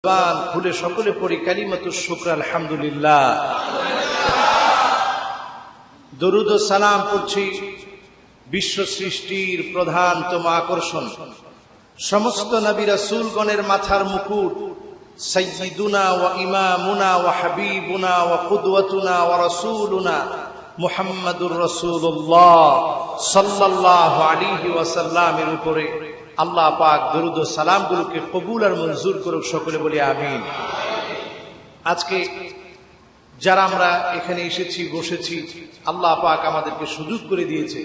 খুলে সকলে পড়ি কালিমাতুশ শুকর আলহামদুলিল্লাহ। দরুদ ও সালাম পড়ছি বিশ্ব সৃষ্টির প্রধানতম আকর্ষণ, সমস্ত নবী রাসূলগণের মাথার মুকুট, সাইয়্যিদুনা ওয়া ইমামুনা ওয়া হাবিবুনা ওয়া কুদওয়াতুনা ওয়া রাসূলুনা মুহাম্মাদুর রাসূলুল্লাহ সাল্লাল্লাহু আলাইহি ওয়াসাল্লামের উপরে আল্লাহ পাক দরুদ ও সালামগুলোকে কবুল আর মঞ্জুর করুক, সকলে বলি আমিন। আজকে যারা আমরা এখানে এসেছি, বসেছি, আল্লাহ পাক আমাদেরকে সুযোগ করে দিয়েছে।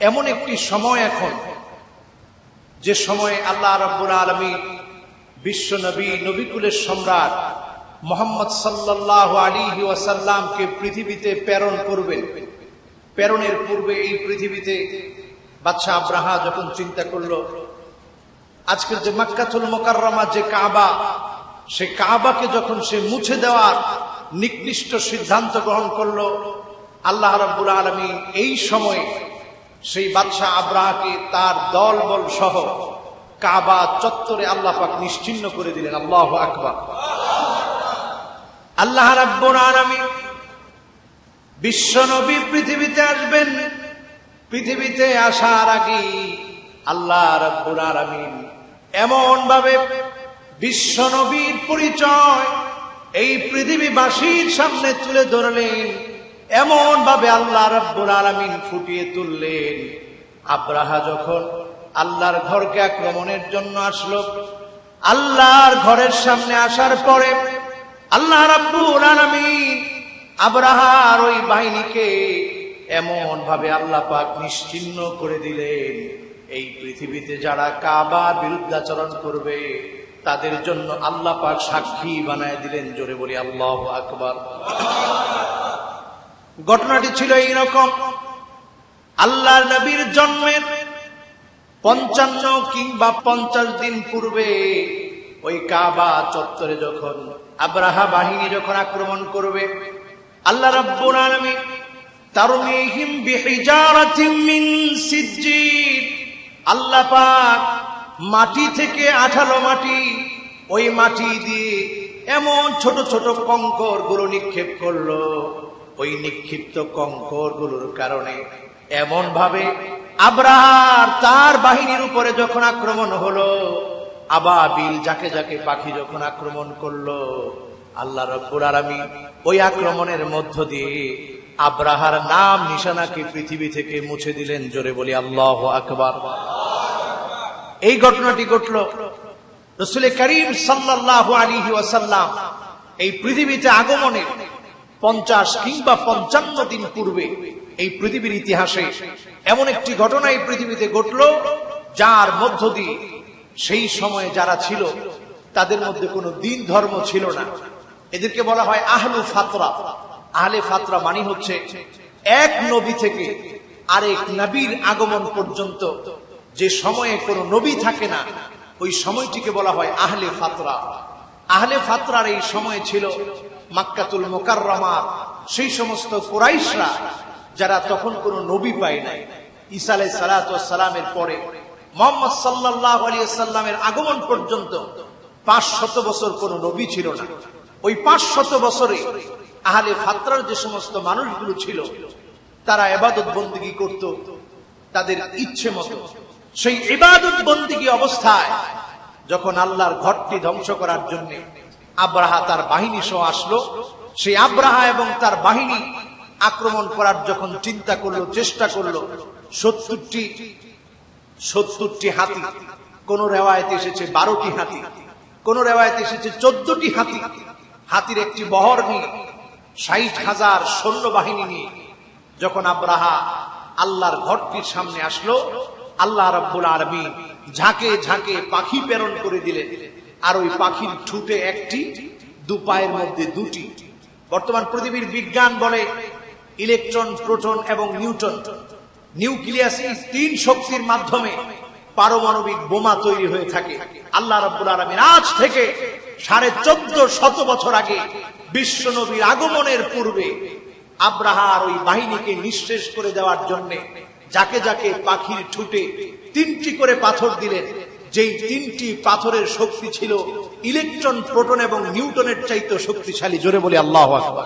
এমন একটি সময় এখন, যে সময়ে আল্লাহ রাব্বুল আলামিন বিশ্ব নবী, নবীকুলের সম্রাট মুহাম্মদ সাল্লাল্লাহু আলাইহি ওয়াসাল্লামকে পৃথিবীতে প্রেরণ করবেন। প্রেরণের পূর্বে এই পৃথিবীতে বাদশা আব্রাহা যখন চিন্তা করলো, আজকের যে মক্কাতুল মুকাররমা, যে কাবা, সে কাবাকে যখন সে মুছে দেওয়ার নিকৃষ্ট সিদ্ধান্ত গ্রহণ করলো, আল্লাহ রাব্বুল আলামিন এই সময়ে সেই বাদশা আব্রাহাকে তার দলবল সহ কাবা চত্বরে আল্লাহ পাক নিশ্চিহ্ন করে দিলেন। আল্লাহু আকবার। আল্লাহ রাব্বুল আলামিন বিশ্ব নবী পৃথিবীতে আসবেন। পৃথিবীতে আসার আগে আল্লাহ রাব্বুল আলামিন এমন ভাবে বিশ্ব নবীর পরিচয় এই পৃথিবীবাসীর সামনে তুলে ধরলেন, এমন ভাবে আল্লাহ রাব্বুল আলামিন ফুটিয়ে তুললেন। আব্রাহা যখন আল্লাহর ঘরকে আক্রমণের জন্য আসলো, আল্লাহর ঘরের সামনে আসার পরে আল্লাহ রাব্বুল আলামিন আব্রাহার ওই বাহিনীকে এমন ভাবে আল্লাহ পাক নিশ্চিহ্ন করে দিলেন, এই পৃথিবীতে যারা কাবার বিরুদ্ধাচরণ করবে তাদের জন্য আল্লাহ পাক সাক্ষী বানায় দিলেন। জোরে বলি আল্লাহু আকবার। ঘটনাটি ছিল এইরকম, আল্লাহর নবীর জন্মের 55 কিংবা 50 দিন পূর্বে ওই কাবা চত্বরে যখন আব্রাহা বাহিনী যখন আক্রমণ করবে, আল্লাহ রাব্বুল আলামিন তারমিহিম বিহিজারাতিন মিন সিজ্জিল, আল্লাহ পাক মাটি থেকে আঠালো মাটি, ওই মাটি দিয়ে এমন ছোট ছোট কঙ্কর গুলো নিক্ষেপ করলো। ওই নিক্ষিপ্ত কঙ্কর গুলোর কারণে এমন ভাবে আব্রাহার তার বাহিনীর উপরে যখন আক্রমণ হলো, আবাবিল যাকে যাকে পাখি যখন আক্রমণ করলো, আল্লাহ রাব্বুল আলামিন ওই আক্রমণের মধ্য দিয়ে আব্রাহার নাম নিশানাকে পৃথিবী থেকে মুছে দিলেন। জোরে বলি আল্লাহু আকবার। এই ঘটনাটি ঘটল রাসূল করিম সাল্লাল্লাহু আলাইহি ওয়াসাল্লাম এই পৃথিবীতে আগমনের 50 কিংবা 55 দিন পূর্বে। এই পৃথিবীর ইতিহাসে এমন একটি ঘটনা এই পৃথিবীতে ঘটল, যার মধ্য দিয়ে সেই সময়ে যারা ছিল তাদের মধ্যে কোনো দিন ধর্ম ছিল না। এদেরকে বলা হয় আহলু ফাতরা। আহলে ফাতরা মানে হচ্ছে এক নবী থেকে আরেক নবীর আগমন পর্যন্ত যে সময়ে কোনো নবী থাকে না, ওই সময়টিকে বলা হয় আহলে ফাতরা। আহলে ফাতরার এই সময় ছিল মক্কাতুল মুকাররমা, সেই সমস্ত কুরাইশরা যারা তখন কোনো নবী পায় নাই। ঈসা আলাইহিস সালাতু ওয়াস সালামের পরে মুহাম্মদ সাল্লাল্লাহু আলাইহি ওয়াসাল্লামের আগমন পর্যন্ত 500 বছর কোনো নবী ছিল না। ওই 500 বছরে আহলে ফাতরার যে সমস্ত মানুষগুলো ছিল, তারা ইবাদত বন্দেগী করত তাদের ইচ্ছে মতো। সেই ইবাদত বন্দেগী অবস্থায় যখন আল্লাহর ঘরটি ধ্বংস করার জন্য আব্রাহা তার বাহিনী সহ আসলো, সেই আব্রাহা এবং তার বাহিনী আক্রমণ করার যখন চিন্তা করলো, চেষ্টা করলো, 70টি হাতি, কোন রেওয়ায়েতে এসেছে 12টি হাতি, কোন রেওয়ায়েতে এসেছে 14টি হাতি, হাতির একটি বহর নিয়ে 60,000 সৈন্যবাহিনী নিয়ে যখন আব্রাহা আল্লাহর ঘরটির সামনে আসলো, আল্লাহ রাব্বুল আলামিন ঝাঁকে ঝাঁকে পাখি প্রেরণ করে দিলেন। আর ওই পাখির ঠুটে একটি, দু পায়ের মধ্যে দুটি। বর্তমান পৃথিবীর বিজ্ঞান বলে ইলেকট্রন, প্রোটন এবং নিউটন, নিউক্লিয়াস, এই 3 শক্তির মাধ্যমে পারমাণবিক বোমা তৈরি হয়ে থাকে। আল্লাহ রাব্বুল আলামিন আজ থেকে 1450 বছর আগে বিশ্ব নবীর আগমনের পূর্বে আব্রাহার ওই বাহিনীকে নিঃশেষ করে দেওয়ার জন্য যাকে যাকে পাখির ঠুটে 3টি করে পাথর দিলেন, যেই তিনটি পাথরের শক্তি ছিল ইলেকট্রন, প্রোটন এবং নিউটনের চাইতে শক্তিশালী। জোরে বলি আল্লাহু আকবার।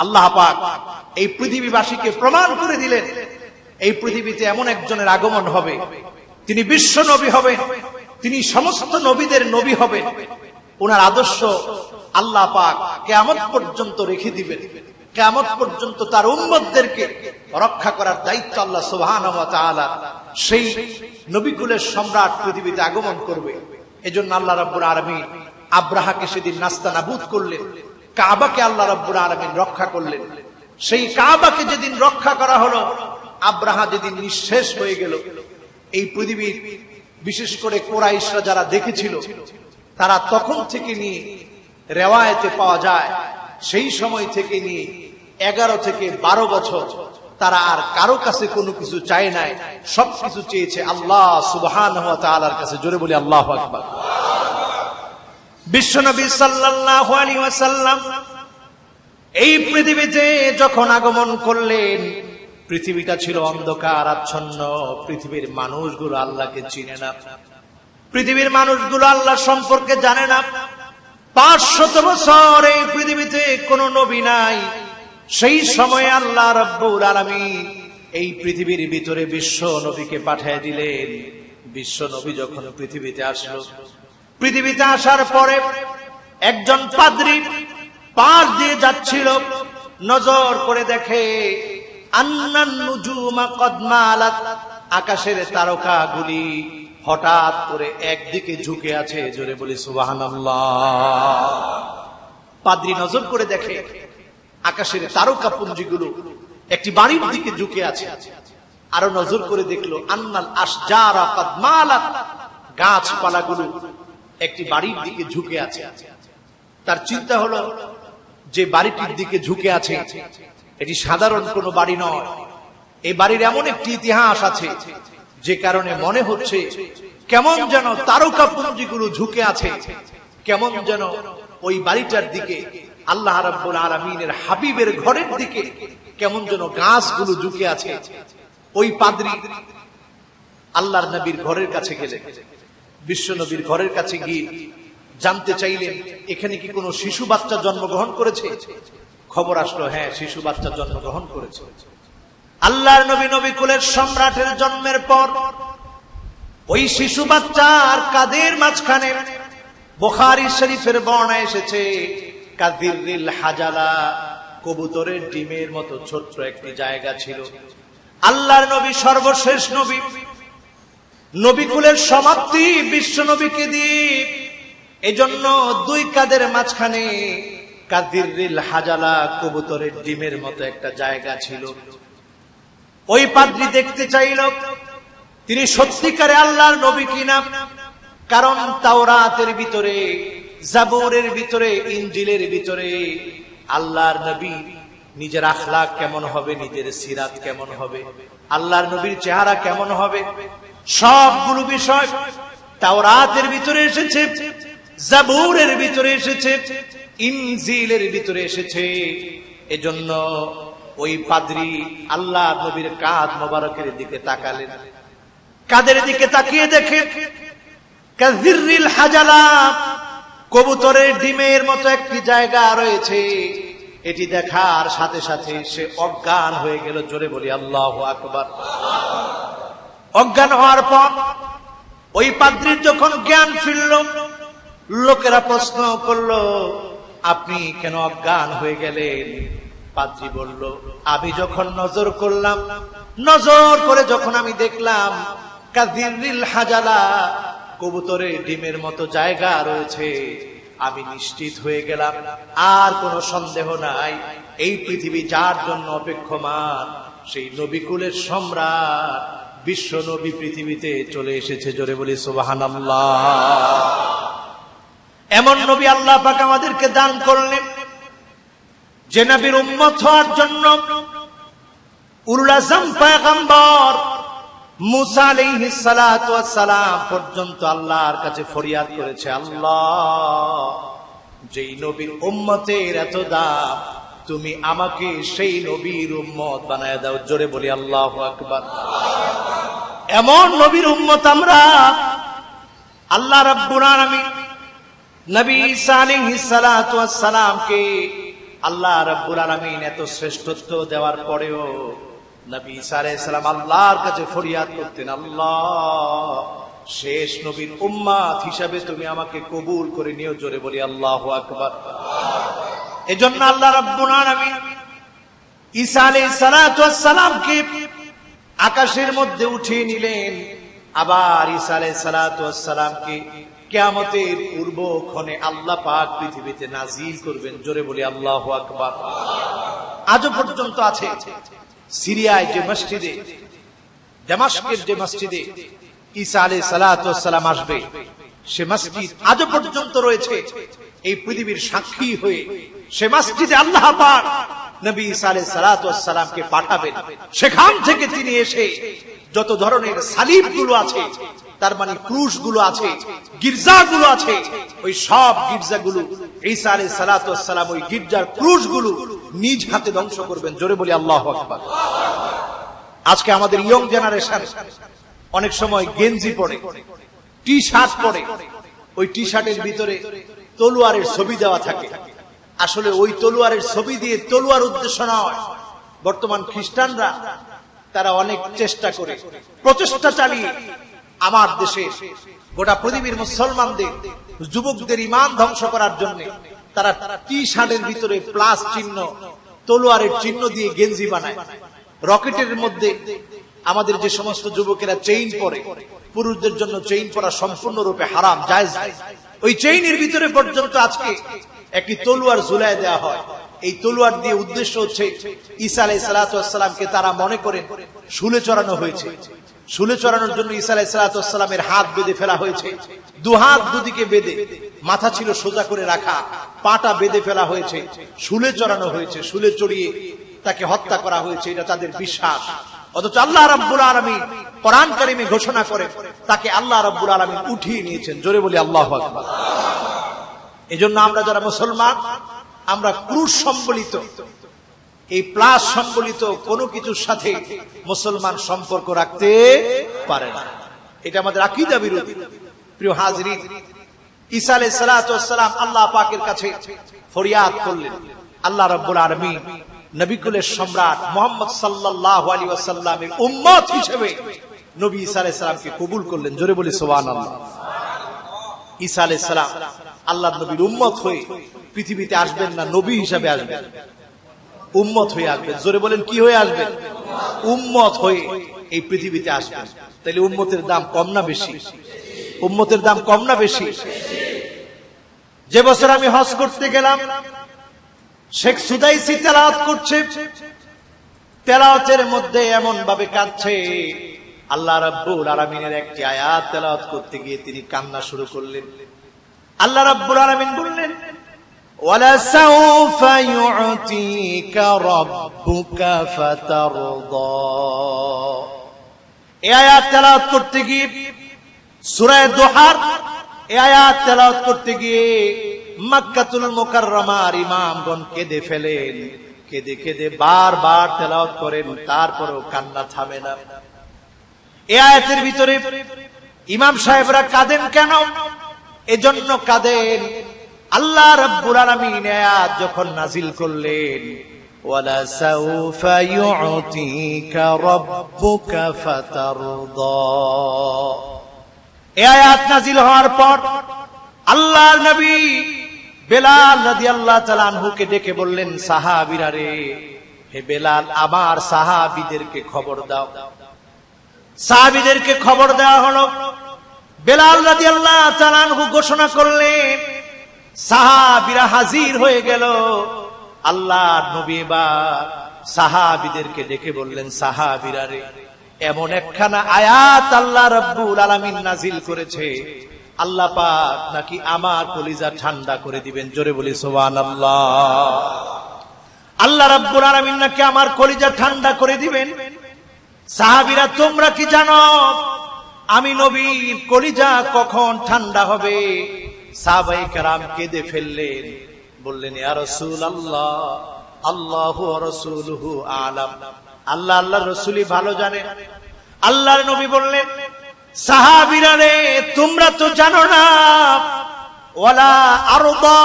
আল্লাহ পাক এই পৃথিবীবাসীকে প্রমাণ করে দিলেন এই পৃথিবীতে এমন একজনের আগমন হবে, তিনি বিশ্ব নবী হবেন, তিনি সমস্ত নবীদের নবী হবেন। ওনার আদর্শ আল্লাহ পাক কিয়ামত পর্যন্ত রেখে দিবেন। কিয়ামত পর্যন্ত তার উম্মতদেরকে রক্ষা করার দায়িত্ব আল্লাহ সুবহানাহু ওয়া তাআলা। সেই নবীকুলের সম্রাট পৃথিবীতে আগমন করবে। এজন্য আল্লাহ রাব্বুল আলামিন আব্রাহাকে সেদিন নাস্তানাবুদ করলেন, কাবাকে আল্লাহ রাব্বুল আলামিন রক্ষা করলেন। সেই কাবাকে যেদিন রক্ষা করা হলো, আব্রাহা যেদিন নিঃশেষ হয়ে গেল, এই পৃথিবীর বিশেষ করে কুরাইশরা যারা দেখেছিল, তারা তখন থেকে নিয়ে রেওয়ায়েতে পাওয়া যায় সেই সময় থেকে নিয়ে 11 থেকে 12 বছর তারা আর কারো কাছে কোনো কিছু চায় নাই, সবকিছু চেয়েছে আল্লাহ সুবহানাহু ওয়া তাআলার কাছে। জোরে বলি আল্লাহু আকবার। বিশ্বনবী সাল্লাল্লাহু আলাইহি ওয়াসাল্লাম এই পৃথিবীতে যখন আগমন করলেন, পৃথিবীটা ছিল অন্ধকার আচ্ছন্ন। পৃথিবীর মানুষগুলো আল্লাহকে চিনে না, পৃথিবীর মানুষগুলো আল্লাহ সম্পর্কে জানে না। 500 বছর এই পৃথিবীতে কোনো নবী নাই। সেই সময় আল্লাহ রাব্বুল আলামিন এই পৃথিবীর ভিতরে বিশ্ব নবীকে পাঠিয়ে দিলেন। বিশ্ব নবী যখন পৃথিবীতে আসলো, পৃথিবীতে আসার পরে একজন পাদ্রী পাশ দিয়ে যাচ্ছিল, নজর করে দেখে আন্নান নুজুমা কদ মালাত, আকাশের তারকাগুলি হঠাৎ করে একদিকে ঝুঁকে আছে। জোরে বলি সুবহানাল্লাহ। পাদ্রী নজর করে দেখে আকাশের তারকা পুঞ্জিগুলো একটি বাড়ির দিকে ঝুঁকে আছে। আরো নজর করে দেখলো আন্নাল আশজারা কদ মালাত, গাছপালাগুলো একটি বাড়ির দিকে ঝুঁকে আছে। তার চিন্তা হলো যে বাড়িটির দিকে ঝুঁকে আছে এটি সাধারণ কোনো বাড়ি নয়, এই বাড়ির এমন একটি ইতিহাস আছে যে কারণে মনে হচ্ছে কেমন যেন তারকা পুঞ্জিগুলো ঝুঁকে আছে, কেমন যেন ওই বাড়িটার দিকে আল্লাহ রাব্বুল আলামিনের হাবিবের ঘরের দিকে কেমন যেন গাছগুলো ঝুঁকে আছে। ওই পাদ্রী আল্লাহর নবীর ঘরের কাছে গেলেন, বিশ্ব নবীর ঘরের কাছে গিয়ে জানতে চাইলেন এখানে কি কোনো শিশু বাচ্চা জন্মগ্রহণ করেছে। খবর আসলো হ্যাঁ, শিশু বাচ্চা জন্মগ্রহণ করেছে। আল্লাহর নবী নবীকুলের সম্রাটের জন্মের পর ওই শিশু বাচ্চার কাদের মাঝখানে বুখারী শরীফের বর্ণনা এসেছে কাযিররিল হাজালা, কবুতরের ডিমের মতো ছোট্ট একটি জায়গা ছিল। আল্লাহর নবী সর্বশেষ নবী, নবীকুলের সমাপ্তি বিশ্ব নবীকে দিয়ে, এজন্য দুই কাদের মাঝখানে কাযিররিল হাজালা, কবুতরের ডিমের মতো একটা জায়গা ছিল। ওই পাদ্রী দেখতে চাইল তিনি সত্যিকারে আল্লাহর নবী কিনা, কারণ তাওরাতের ভিতরে, জাবুরের ভিতরে, ইনজিলের ভিতরে আল্লাহর নবী নিজের আখলাক কেমন হবে, নিজের সিরাত কেমন হবে, আল্লাহর নবীর চেহারা কেমন হবে, সবগুলো বিষয় তাওরাতের ভিতরে এসেছে, জাবুরের ভিতরে এসেছে, ইনজিলের ভিতরে এসেছে। এজন্য ওই পাদ্রী আল্লাহ নবীর কাঁধ মোবারকের দিকে তাকালেন, কাদের দিকে তাকিয়ে দেখে কাযিররিল হাজালা, কবুতরের ডিমের মতো একটি জায়গা রয়েছে। এটি দেখার সাথে সাথে সে অজ্ঞান হয়ে গেল। জোরে বলি আল্লাহু আকবার। অজ্ঞান হওয়ার পর ওই পাদ্রীর যখন জ্ঞান ফিরল, লোকেরা প্রশ্ন করলো আপনি কেন অজ্ঞান হয়ে গেলেন? পাদ্রী বলল আমি যখন নজর করলাম, নজর করে যখন আমি দেখলাম কাযিররিল হাজালা, কবুতরের ডিমের মতো জায়গা রয়েছে, আমি নিশ্চিত হয়ে গেলাম আর কোনো সন্দেহ নাই এই পৃথিবী যার জন্য অপেক্ষমান সেই নবীকুলের সম্রাট বিশ্ব নবী পৃথিবীতে চলে এসেছে। জোরে বলি সুবহানাল্লাহ। এমন নবী আল্লাহ পাক আমাদেরকে দান করলেন যে নবীর উম্মত হওয়ার জন্য উলুল আযম পয়গম্বর মুসা আলাইহিস সালাতু ওয়াস সালাম পর্যন্ত আল্লাহর কাছে ফরিয়াদ করেছে, আল্লাহ যেই নবীর উম্মতের এত দাম, তুমি আমাকে সেই নবীর উম্মত বানায় দাও। জোরে বলি আল্লাহু আকবার। এমন নবীর উম্মত আমরা আল্লাহ রাব্বুল আলামিন নবী ঈসা আলাইহিস সালাতু ওয়াস সালামকে আল্লাহ রাব্বুল আলামিন এত শ্রেষ্ঠত্ব দেওয়ার পরেও নবী ঈসা আলাইহিস সালাম আল্লাহর কাছে ফরিয়াদ করতেন, আল্লাহ শেষ নবীর উম্মত হিসাবে তুমি আমাকে কবুল করে নিও। জোরে বলি আল্লাহু আকবার। এজন্য আল্লাহ রাব্বুল আলামিন ঈসা আলাইহিস সালাতু ওয়াস সালামকে আকাশের মধ্যে উঠিয়ে নিলেন। আবার ঈসা আলাইহিস সালাতু ওয়াস সালামকে কিয়ামতের পূর্বক্ষণে আল্লাহ পাক পৃথিবীতে নাজিল করবেন। জোরে বলি আল্লাহু আকবার। আজও পর্যন্ত আছে সিরিয়ায় যে মসজিদে, দামেস্কের যে মসজিদে ঈসা আলাইহিস সালাতু ওয়াস সালাম আসবে, সে মসজিদ আজও পর্যন্ত রয়েছে এই পৃথিবীর সাক্ষী হয়ে। সে মসজিদে আল্লাহ পাক নবী ঈসা আলাইহিস সালাতু ওয়াস সালামকে পাঠাবেন। সেখান থেকে তিনি এসে যত ধরনের সালিবগুলো আছে, তার মানে ক্রুশগুলো আছে, গির্জাগুলো আছে, ওই সব গির্জাগুলো ঈসা আলাইহিস সালাতু ওয়াস সালাম ওই গির্জার ক্রুশগুলো নিজ হাতে ধ্বংস করবেন। জোরে বলি আল্লাহু আকবার। আজকে আমাদের ইয়ং জেনারেশন অনেক সময় গেঞ্জি পরে, টি শার্ট পরে, ওই টি শার্টের ভিতরে তলোয়ারের ছবি দেওয়া থাকে। আসলে ওই তলোয়ারের ছবি দিয়ে তলোয়ার উদ্দেশ্য নয়। বর্তমান খ্রিস্টানরা তারা অনেক চেষ্টা করে, প্রচেষ্টা চালিয়ে আমার দেশে গোটা পৃথিবীর মুসলমানদের যুবকদের ঈমান ধ্বংস করার জন্য তারা টি শার্টের ভিতরে প্লাস চিহ্ন, তলোয়ারের চিহ্ন দিয়ে গেঞ্জি বানায়। রকেটের মধ্যে আমাদের যে সমস্ত যুবকেরা চেইন পরে, পুরুষদের জন্য চেইন পরা সম্পূর্ণরূপে হারাম, জায়েজ নাই। ওই চেইনের ভিতরে পর্যন্ত আজকে একটি তলোয়ার ঝুলায় দেওয়া হয়। এই তলোয়ার দিয়ে উদ্দেশ্য হচ্ছে ঈসা আলাইহিস সালাতু ওয়াস সালামকে তারা মনে করেন শুলে চড়ানো হয়েছে। শুলে চড়ানোর জন্য ঈসা আলাইহিস সালাতু ওয়াস সালামের হাত বেঁধে ফেলা হয়েছে, দুহাত দুদিকে বেঁধে, মাথা ছিল সোজা করে রাখা, পাটা বেঁধে ফেলা হয়েছে, শুলে চড়ানো হয়েছে, শুলে চড়িয়ে তাকে হত্যা করা হয়েছে, এটা তাদের বিশ্বাস। অথচ আল্লাহ রাব্বুল আলামিন কোরআন কারীমে ঘোষণা করেন তাকে আল্লাহ রাব্বুল আলামিন উঠিয়ে নিয়েছেন। জোরে বলি আল্লাহু আকবার। এজন্য আমরা যারা মুসলমান, আমরা ক্রুশ সম্বলিত, এই প্লাস সম্বলিত কোনো কিছুর সাথে মুসলমান সম্পর্ক রাখতে পারে না। এটা আমাদের আকীদা বিরোধী। প্রিয় হাজরিন, ঈসা আলাইহিস সালাতু ওয়াস সালাম আল্লাহ পাকের কাছে ফরিয়াদ করলেন। আল্লাহ রাব্বুল আলামিন নবীকুলের সম্রাট মুহাম্মদ সাল্লাল্লাহু আলাইহি ওয়াসাল্লামের উম্মত হিসেবে নবী ঈসা আলাইহিস সালামকে কবুল করলেন। জোরে বলি সুবহানাল্লাহ। ঈসা আলাইহিস সালাম আল্লাহর নবীর উম্মত হয়ে পৃথিবীতে আসবেন না, নবী হিসেবে আসবেন, উম্মত হয়ে আসবেন। জোরে বলেন কি হয়ে আসবেন? উম্মত হয়ে এই পৃথিবীতে আসবেন। তাহলে উম্মতের দাম কম না বেশি? উম্মতের দাম কম না বেশি? যে বছর আমি হজ করতে গেলাম, শেখ সুদাইসি তেলাওয়াত করছে, তেলাওয়াতের মধ্যে এমন ভাবে কাঁদছে, আল্লাহ রাব্বুল আলামিনের একটি আয়াত তেলাওয়াত করতে গিয়ে তিনি কান্না শুরু করলেন। আল্লাহ রাব্বুল আলামিন বললেন, ওয়ালা সাউফা ইউতিকা রাব্বুকা ফাতারদা। এই আয়াত তেলাওয়াত করতে গিয়ে, সূরা দুহার এই আয়াত তেলাওয়াত করতে গিয়ে মক্কাতুল মুকাররমার ইমামগণ কেঁদে ফেলেন। কেঁদে কেঁদে বারবার তেলাওয়াত করেন, তারপরেও কান্না থামে না। এই আয়াতের ভিতরে ইমাম সাহেবরা কাঁদেন কেন? এজন্য কাঁদেন, আল্লাহ রাব্বুল আলামিন আয়াত যখন নাজিল করলেন, ওয়ালা সাউফা ইউতিকা রাব্বুকা ফাতারদা, এই আয়াত নাজিল হওয়ার পর আল্লাহর নবী বেলাল রাদিয়াল্লাহু তাআলা আনহুকে ডেকে বললেন, সাহাবীরা রে, হে বেলাল, আমার সাহাবীদেরকে খবর দাও। সাহাবীদেরকে খবর দেওয়া হলো। বেলাল রাদিয়াল্লাহু তাআলা আনহু ঘোষণা করলেন, সাহাবীরা হাজির হয়ে গেল। আল্লাহর নবী এবার সাহাবীদেরকে ডেকে বললেন, সাহাবীরা রে, এমন একখানা আয়াত আল্লাহ রাব্বুল আলামিন নাজিল করেছে, আল্লাহ পাক নাকি আমার কলিজা ঠান্ডা করে দিবেন। জোরে বলি সুবহানাল্লাহ। আল্লাহ রাব্বুল আলামিন নাকি আমার কলিজা ঠান্ডা করে দিবেন। সাহাবীরা, তোমরা কি জানো আমি নবীর কলিজা কখন ঠান্ডা হবে? সাহাবায়ে কেরাম কেঁদে ফেললেন, বললেন, ইয়া রাসূলুল্লাহ, আল্লাহু ওয়া রাসূলুহু আ'লাম, আল্লাহ আল্লাহর রাসূলই ভালো জানেন। আল্লাহর নবী বললেন, সাহাবীরা রে, তোমরা তো জানো না, ওয়ালা আরদা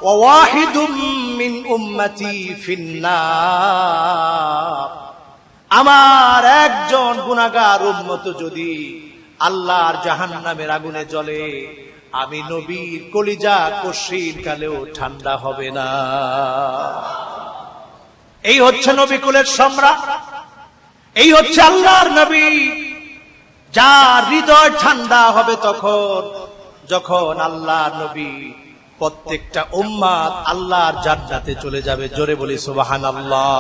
ওয়া ওয়াহিদুম মিন উম্মতি ফিন্নার, আমার একজন গুনাহগার উম্মত যদি আল্লাহর জাহান্নামের আগুনে জ্বলে, আমি নবীর কলিজা কশিন কালেও ঠান্ডা হবে না। এই হচ্ছে নবী কুলের সম্রাট, এই হচ্ছে আল্লাহর নবী, যার হৃদয় ঠান্ডা হবে তখন যখন আল্লাহর নবী প্রত্যেকটা উম্মাত আল্লাহর জান্নাতে চলে যাবে। জোরে বলি সুবহানাল্লাহ।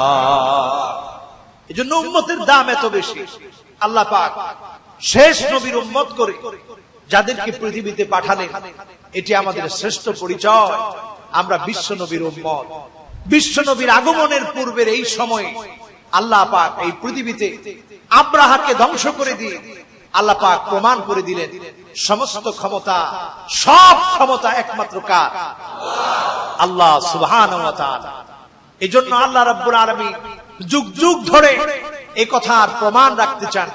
এজন্য উম্মতের দাম এত বেশি। আল্লাহ পাক শেষ নবীর উম্মত করে যাদেরকে পৃথিবীতে পাঠালেন, এটি আমাদের শ্রেষ্ঠ পরিচয়। আমরা বিশ্ব নবীর উম্মত। বিশ্ব নবীর আগমনের পূর্বের এই সময়ে আল্লাহ পাক এই পৃথিবীতে আব্রাহাকে ধ্বংস করে দিয়ে আল্লাহ পাক প্রমাণ করে দিলেন সমস্ত ক্ষমতা, সব ক্ষমতা একমাত্র কার? আল্লাহ সুবহানাহু ওয়া তাআলা। এজন্য আল্লাহ রাব্বুল আলামিন যুগ যুগ ধরে এই কথার প্রমাণ রাখতে চান,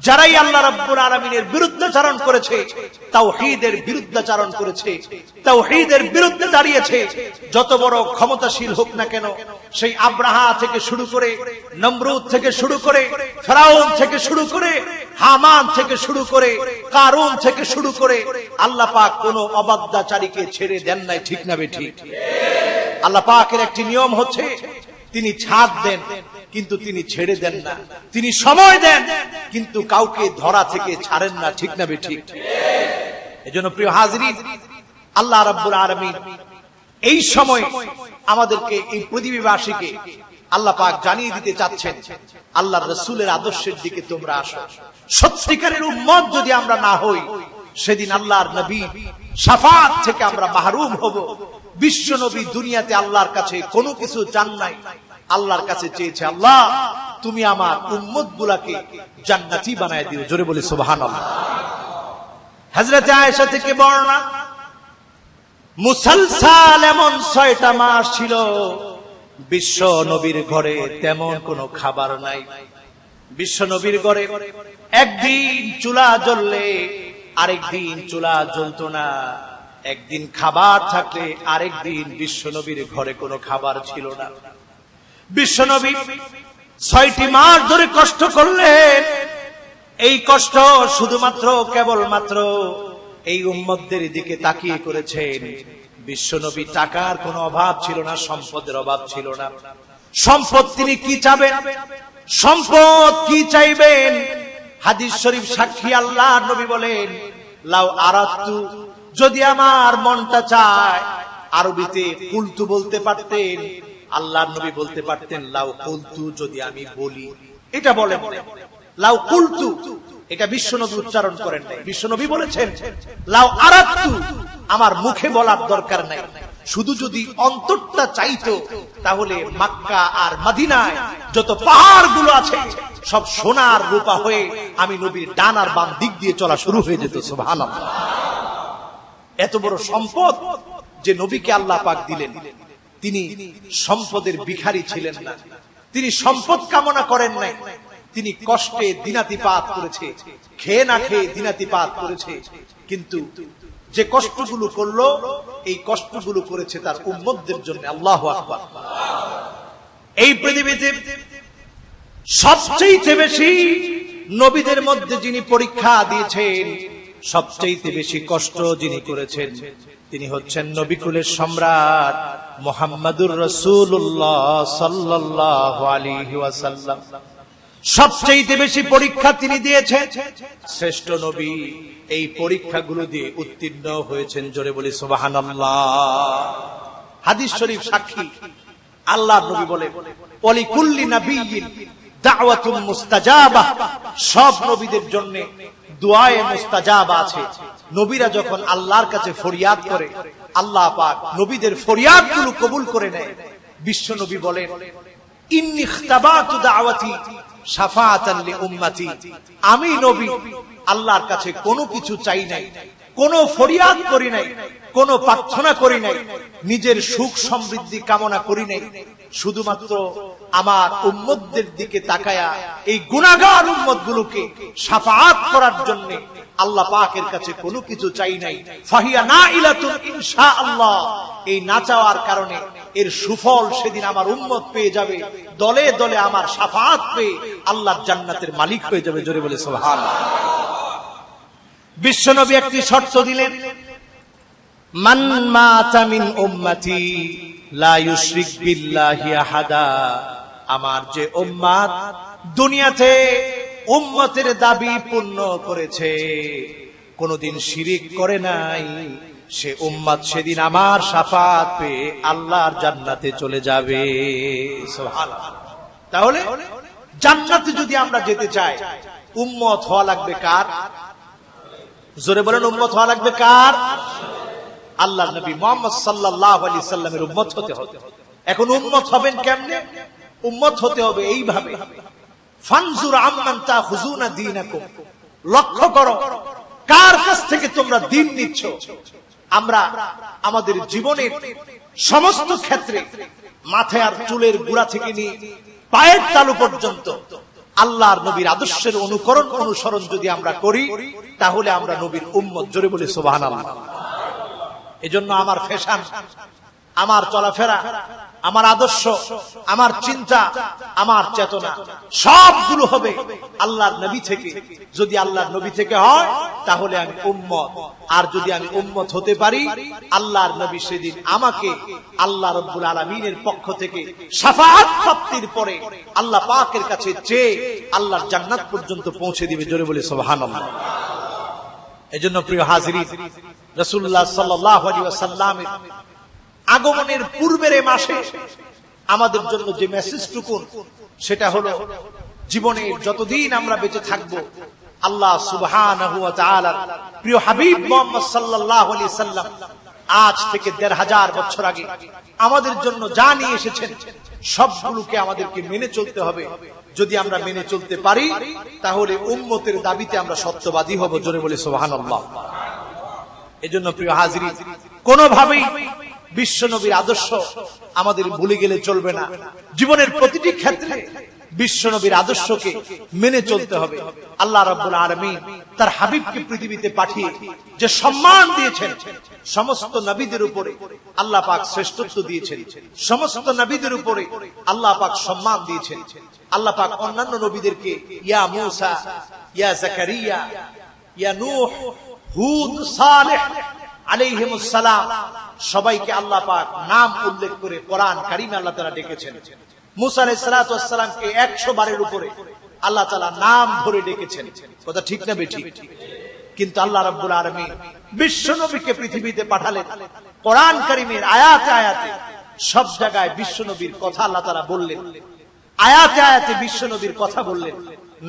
যারাই আল্লাহ রাব্বুল আলামিনের বিরুদ্ধাচরণ করেছে, তাওহীদের বিরুদ্ধাচরণ করেছে, তাওহীদের বিরুদ্ধে দাঁড়িয়েছে, যত বড় ক্ষমতাশীল হোক না কেন, সেই আব্রাহা থেকে শুরু করে, নমরুদ থেকে শুরু করে, ফেরাউন থেকে শুরু করে, হামান থেকে শুরু করে, কারুন থেকে শুরু করে, আল্লাহ পাক কোন অবাধ্যাচারীকে ছেড়ে দেন নাই। ঠিক না বেঠিক? আল্লাহ পাকের একটি নিয়ম হচ্ছে, তিনি ছাড় দেন কিন্তু তিনি ছেড়ে দেন না, তিনি সময় দেন কিন্তু কাউকে ধরা থেকে ছাড়েন না। ঠিক না বেঠিক? এজন্য প্রিয় হাজরিন, আল্লাহ রাব্বুল আলামিন এই সময় আমাদেরকে, এই পৃথিবীবাসীকে আল্লাহ পাক জানিয়ে দিতে চাচ্ছেন, আল্লাহর রাসূলের আদর্শের দিকে তোমরা আসো। সত্যিকারের উম্মত যদি আমরা না হই, সেদিন আল্লাহর নবী শাফাআত থেকে আমরা মাহরুম হব। বিশ্ব নবী দুনিয়াতে আল্লাহর কাছে কোনো কিছু চান নাই, আল্লাহর কাছে চেয়েছে, আল্লাহ তুমি আমার উম্মত গুলাকে জান্নাতি বানায় দিও। জোরে বলি সুবহানাল্লাহ। হযরত আয়েশা থেকে বর্ণনা, মুসালসাল এমন 6টা মাস ছিল বিশ্ব নবীর ঘরে তেমন কোনো খাবার নাই। বিশ্ব নবীর ঘরে একদিন চুলা জ্বললে আরেকদিন চুলা জ্বলতো না, একদিন খাবার থাকলে আরেকদিন বিশ্ব নবীর ঘরে কোনো খাবার ছিল না। বিশ্ব নবী 6টি মাস ধরে কষ্ট করলেন। এই কষ্ট শুধুমাত্র কেবলমাত্র এই উম্মতদের দিকে তাকিয়ে করেছেন। বিশ্ব নবী টাকার কোনো অভাব ছিল না, সম্পদের অভাব ছিল না। সম্পদ তিনি কি চাবেন, সম্পদ কি চাইবেন? হাদিস শরীফ সাক্ষী, আল্লাহর নবী বলেন, লাউ আরাতু, যদি আমার মনটা চায়। আরবিতে কুলতু বলতে পারতেন, আল্লাহর নবী বলতে পারতেন লাউ কুলতু, যদি আমি বলি। এটা বলেন লাউ কুলতু, এটা বিশ্বনবী উচ্চারণ করেন নাই। বিশ্বনবী বলেছেন লাউ আরাতু, আমার মুখে বলার দরকার নাই, শুধু যদি অন্তরটা চাইতো, তাহলে মক্কা আর মদিনায় যত পাহাড় গুলো আছে সব সোনার রূপা হয়ে আমি নবীর ডান আর বাম দিক দিয়ে চলা শুরু হয়ে যেত। সুবহানাল্লাহ। এত বড় সম্পদ যে নবীকে আল্লাহ পাক দিলেন, তিনি সম্পদের ভিখারি ছিলেন না, তিনি সম্পদ কামনা করেন নাই। তিনি কষ্টে দিনাতিপাত করেছে, খেয়ে না খেয়ে দিনাতিপাত করেছে, কিন্তু যে কষ্টগুলো করলো, এই কষ্টগুলো করেছে তার উম্মতদের জন্য। আল্লাহু আকবার। এই পৃথিবীতে সবচেয়ে বেশি নবীদের মধ্যে যিনি পরীক্ষা দিয়েছেন, সবচেয়ে বেশি কষ্ট যিনি করেছেন, তিনি হচ্ছেন নবীকুলের সম্রাট মুহাম্মাদুর রাসূলুল্লাহ সাল্লাল্লাহু আলাইহি ওয়াসাল্লাম। সবচেয়ে বেশি পরীক্ষা তিনি দিয়েছেন। শ্রেষ্ঠ নবী এই পরীক্ষাগুলো দিয়ে উত্তীর্ণ হয়েছেন। জোরে বলি সুবহানাল্লাহ। হাদিস শরীফ সাক্ষী, আল্লাহর নবী বলেন, ওয়ালি কুল্লি নাবিয়্যিন দাওয়াতুম মুস্তাজাবা, সব নবীদের জন্য দুআয়ে মুস্তাজাবা আছে। নবীরা যখন আল্লাহর কাছে ফরিয়াদ করে, আল্লাহ পাক নবীদের ফরিয়াদগুলো কবুল করে নেয়। বিশ্ব নবী বলেন, ইন্নী ইখতাবাতু দাওয়াতি শাফাআতান লি উম্মতি, আমি নবী আল্লাহর কাছে কোনো কিছু চাই নাই, কোনো ফরিয়াদ করি নাই, কোনো প্রার্থনা করি নাই, নিজের সুখ সমৃদ্ধি কামনা করি নাই, শুধুমাত্র আমার উম্মতদের দিকে তাকায়া এই গুনাহগার উম্মতগুলোকে শাফাআত করার জন্য আল্লাহ পাকের কাছে কোনো কিছু চাই নাই। ফাহিয়া নাইলাতুন ইনশাআল্লাহ, এই না চাওয়ার কারণে এর সুফল সেদিন আমার উম্মত পেয়ে যাবে, দলে দলে আমার শাফাআত পেয়ে আল্লাহর জান্নাতের মালিক হয়ে যাবে। জোরে বলে সুবহানাল্লাহ। বিশ্বনবী একটি শর্ত দিলেন, মান মাতা মিন উম্মতি লা ইউশরিক বিল্লাহি আহাদা, আমার যে উম্মত দুনিয়াতে উম্মতের দাবি পূর্ণ করেছে, কোনদিন শিরিক করে নাই, সে উম্মত সেদিন আমার শাফাআত পেয়ে আল্লাহর জান্নাতে চলে যাবে। সুবহানাল্লাহ। তাহলে জান্নাতে যদি আমরা যেতে চাই, উম্মত হওয়া লাগবে কার? জোরে বলেন, উম্মত হওয়া লাগবে কার? আল্লাহর নবী মুহাম্মদ সাল্লাল্লাহু আলাইহি সাল্লামের উম্মত হতে হবে। এখন উম্মত হবেন কেমনে? উম্মত হতে হবে এইভাবে, ফানজুর আম্মান তাখুযুনা দীনাকুম, লক্ষ্য করো কার কাছ থেকে তোমরা দ্বীন নিচ্ছ। আমরা আমাদের জীবনের সমস্ত ক্ষেত্রে মাথায় আর চুলের গোড়া থেকে নিয়ে পায়ের তালু পর্যন্ত আল্লাহর নবীর আদর্শের অনুকরণ অনুসরণ যদি আমরা করি, তাহলে আমরা নবীর উম্মত। জোরে বলি সুবহানাল্লাহ। এজন্য আমার ফ্যাশন, আমার চলাফেরা, আমার আদর্শ, আমার চিন্তা, আমার চেতনা সবগুলো হবে আল্লাহর নবী থেকে। যদি আল্লাহর নবী থেকে হয় তাহলে আমি উম্মত, আর যদি আমি উম্মত হতে পারি, আল্লাহর নবী সেদিন আমাকে আল্লাহ রাব্বুল আলামিনের পক্ষ থেকে শাফাআত প্রাপ্তির পরে আল্লাহ পাকের কাছে চেয়ে আল্লাহর জান্নাত পর্যন্ত পৌঁছে দিবে। জোরে বলি সুবহানাল্লাহ। এজন্য প্রিয় হাজিরিন, রাসূলুল্লাহ সাল্লাল্লাহু আলাইহি ওয়াসাল্লামের আগমনের পূর্বের মাসে আমাদের জন্য যে মেসেজটুকু, সেটা হলো জীবনের যতদিন আমরা বেঁচে থাকব, আল্লাহ সুবহানাহু ওয়া তাআলার প্রিয় হাবিব মুহাম্মদ সাল্লাল্লাহু আলাইহি সাল্লাম আজ থেকে ১৫০০ বছর আগে আমাদের জন্য যা নিয়ে এসেছেন সবগুলোকে আমাদেরকে মেনে চলতে হবে। যদি আমরা মেনে চলতে পারি তাহলে উম্মতের দাবিতে আমরা সত্যবাদী হব। জোরে বলে সুবহানাল্লাহ। এজন্য প্রিয় হাজিরিন, কোনোভাবেই বিশ্বনবীর আদর্শ আমাদের ভুলে গেলে চলবে না। জীবনের প্রতিটি ক্ষেত্রে বিশ্বনবীর আদর্শকে মেনে চলতে হবে। আল্লাহ রাব্বুল আলামিন তার হাবিবকে পৃথিবীতে পাঠিয়ে যে সম্মান দিয়েছেন, সমস্ত নবীদের উপরে আল্লাহ পাক শ্রেষ্ঠত্ব দিয়েছেন, সমস্ত নবীদের উপরে আল্লাহ পাক সম্মান দিয়েছেন। আল্লাহ পাক অন্যান্য নবীদেরকে ইয়া মূসা, ইয়া জাকারিয়া, ইয়া নূহ, হুদ, সালেহ আলাইহিমুস সালাম সবাইকে আল্লাহ পাক নাম উল্লেখ করে কোরআন কারীমে আল্লাহ তাআলা ডেকেছেন। মূসা আলাইহিস সালাতু ওয়াস সালামকে 100 বারের উপরে আল্লাহ তাআলা নাম ধরে ডেকেছেন। কথা ঠিক না বেঠিক? কিন্তু আল্লাহ রাব্বুল আলামিন বিশ্ব নবীকে পৃথিবীতে পাঠালেন। কোরআন কারীমের আয়াতে আয়াতে সব জায়গায় বিশ্ব নবীর কথা আল্লাহ তাআলা বললেন, আয়াতে আয়াতে বিশ্ব নবীর কথা বললেন,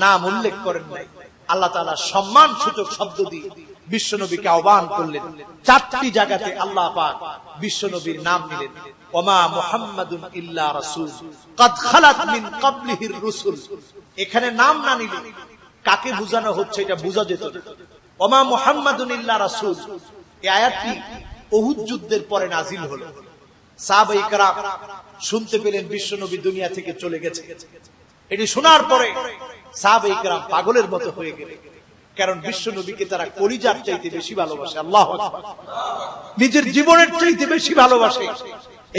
নাম উল্লেখ করেন নাই। আল্লাহ তাআলা সম্মান সূচক শব্দ দিয়ে বিশ্ব নবীকে আহ্বান করলেন। 4টি জায়গাতে আল্লাহ পাক বিশ্ব নবীর নাম নিলেন। ওমা মুহাম্মাদুন ইল্লা রাসূল قد خلت من قبله الرسل। এখানে নাম না নিলে কাকে বোঝানো হচ্ছে এটা বোঝা যেত না। ওমা মুহাম্মাদুন ইল্লা রাসূল, এই আয়াতটি উহুদ যুদ্ধের পরে নাজিল হলো। সাহাবায়ে কেরাম শুনতে পেলেন বিশ্ব নবী দুনিয়া থেকে চলে গেছে। এটি শোনার পরে সাহাবায়ে কেরাম পাগলের মতো হয়ে গেলেন। কারণ বিশ্ব নবীকে তারা কলিজার চাইতে বেশি ভালোবাসে, আল্লাহু আকবার, নিজের জীবনের চাইতে বেশি ভালোবাসে।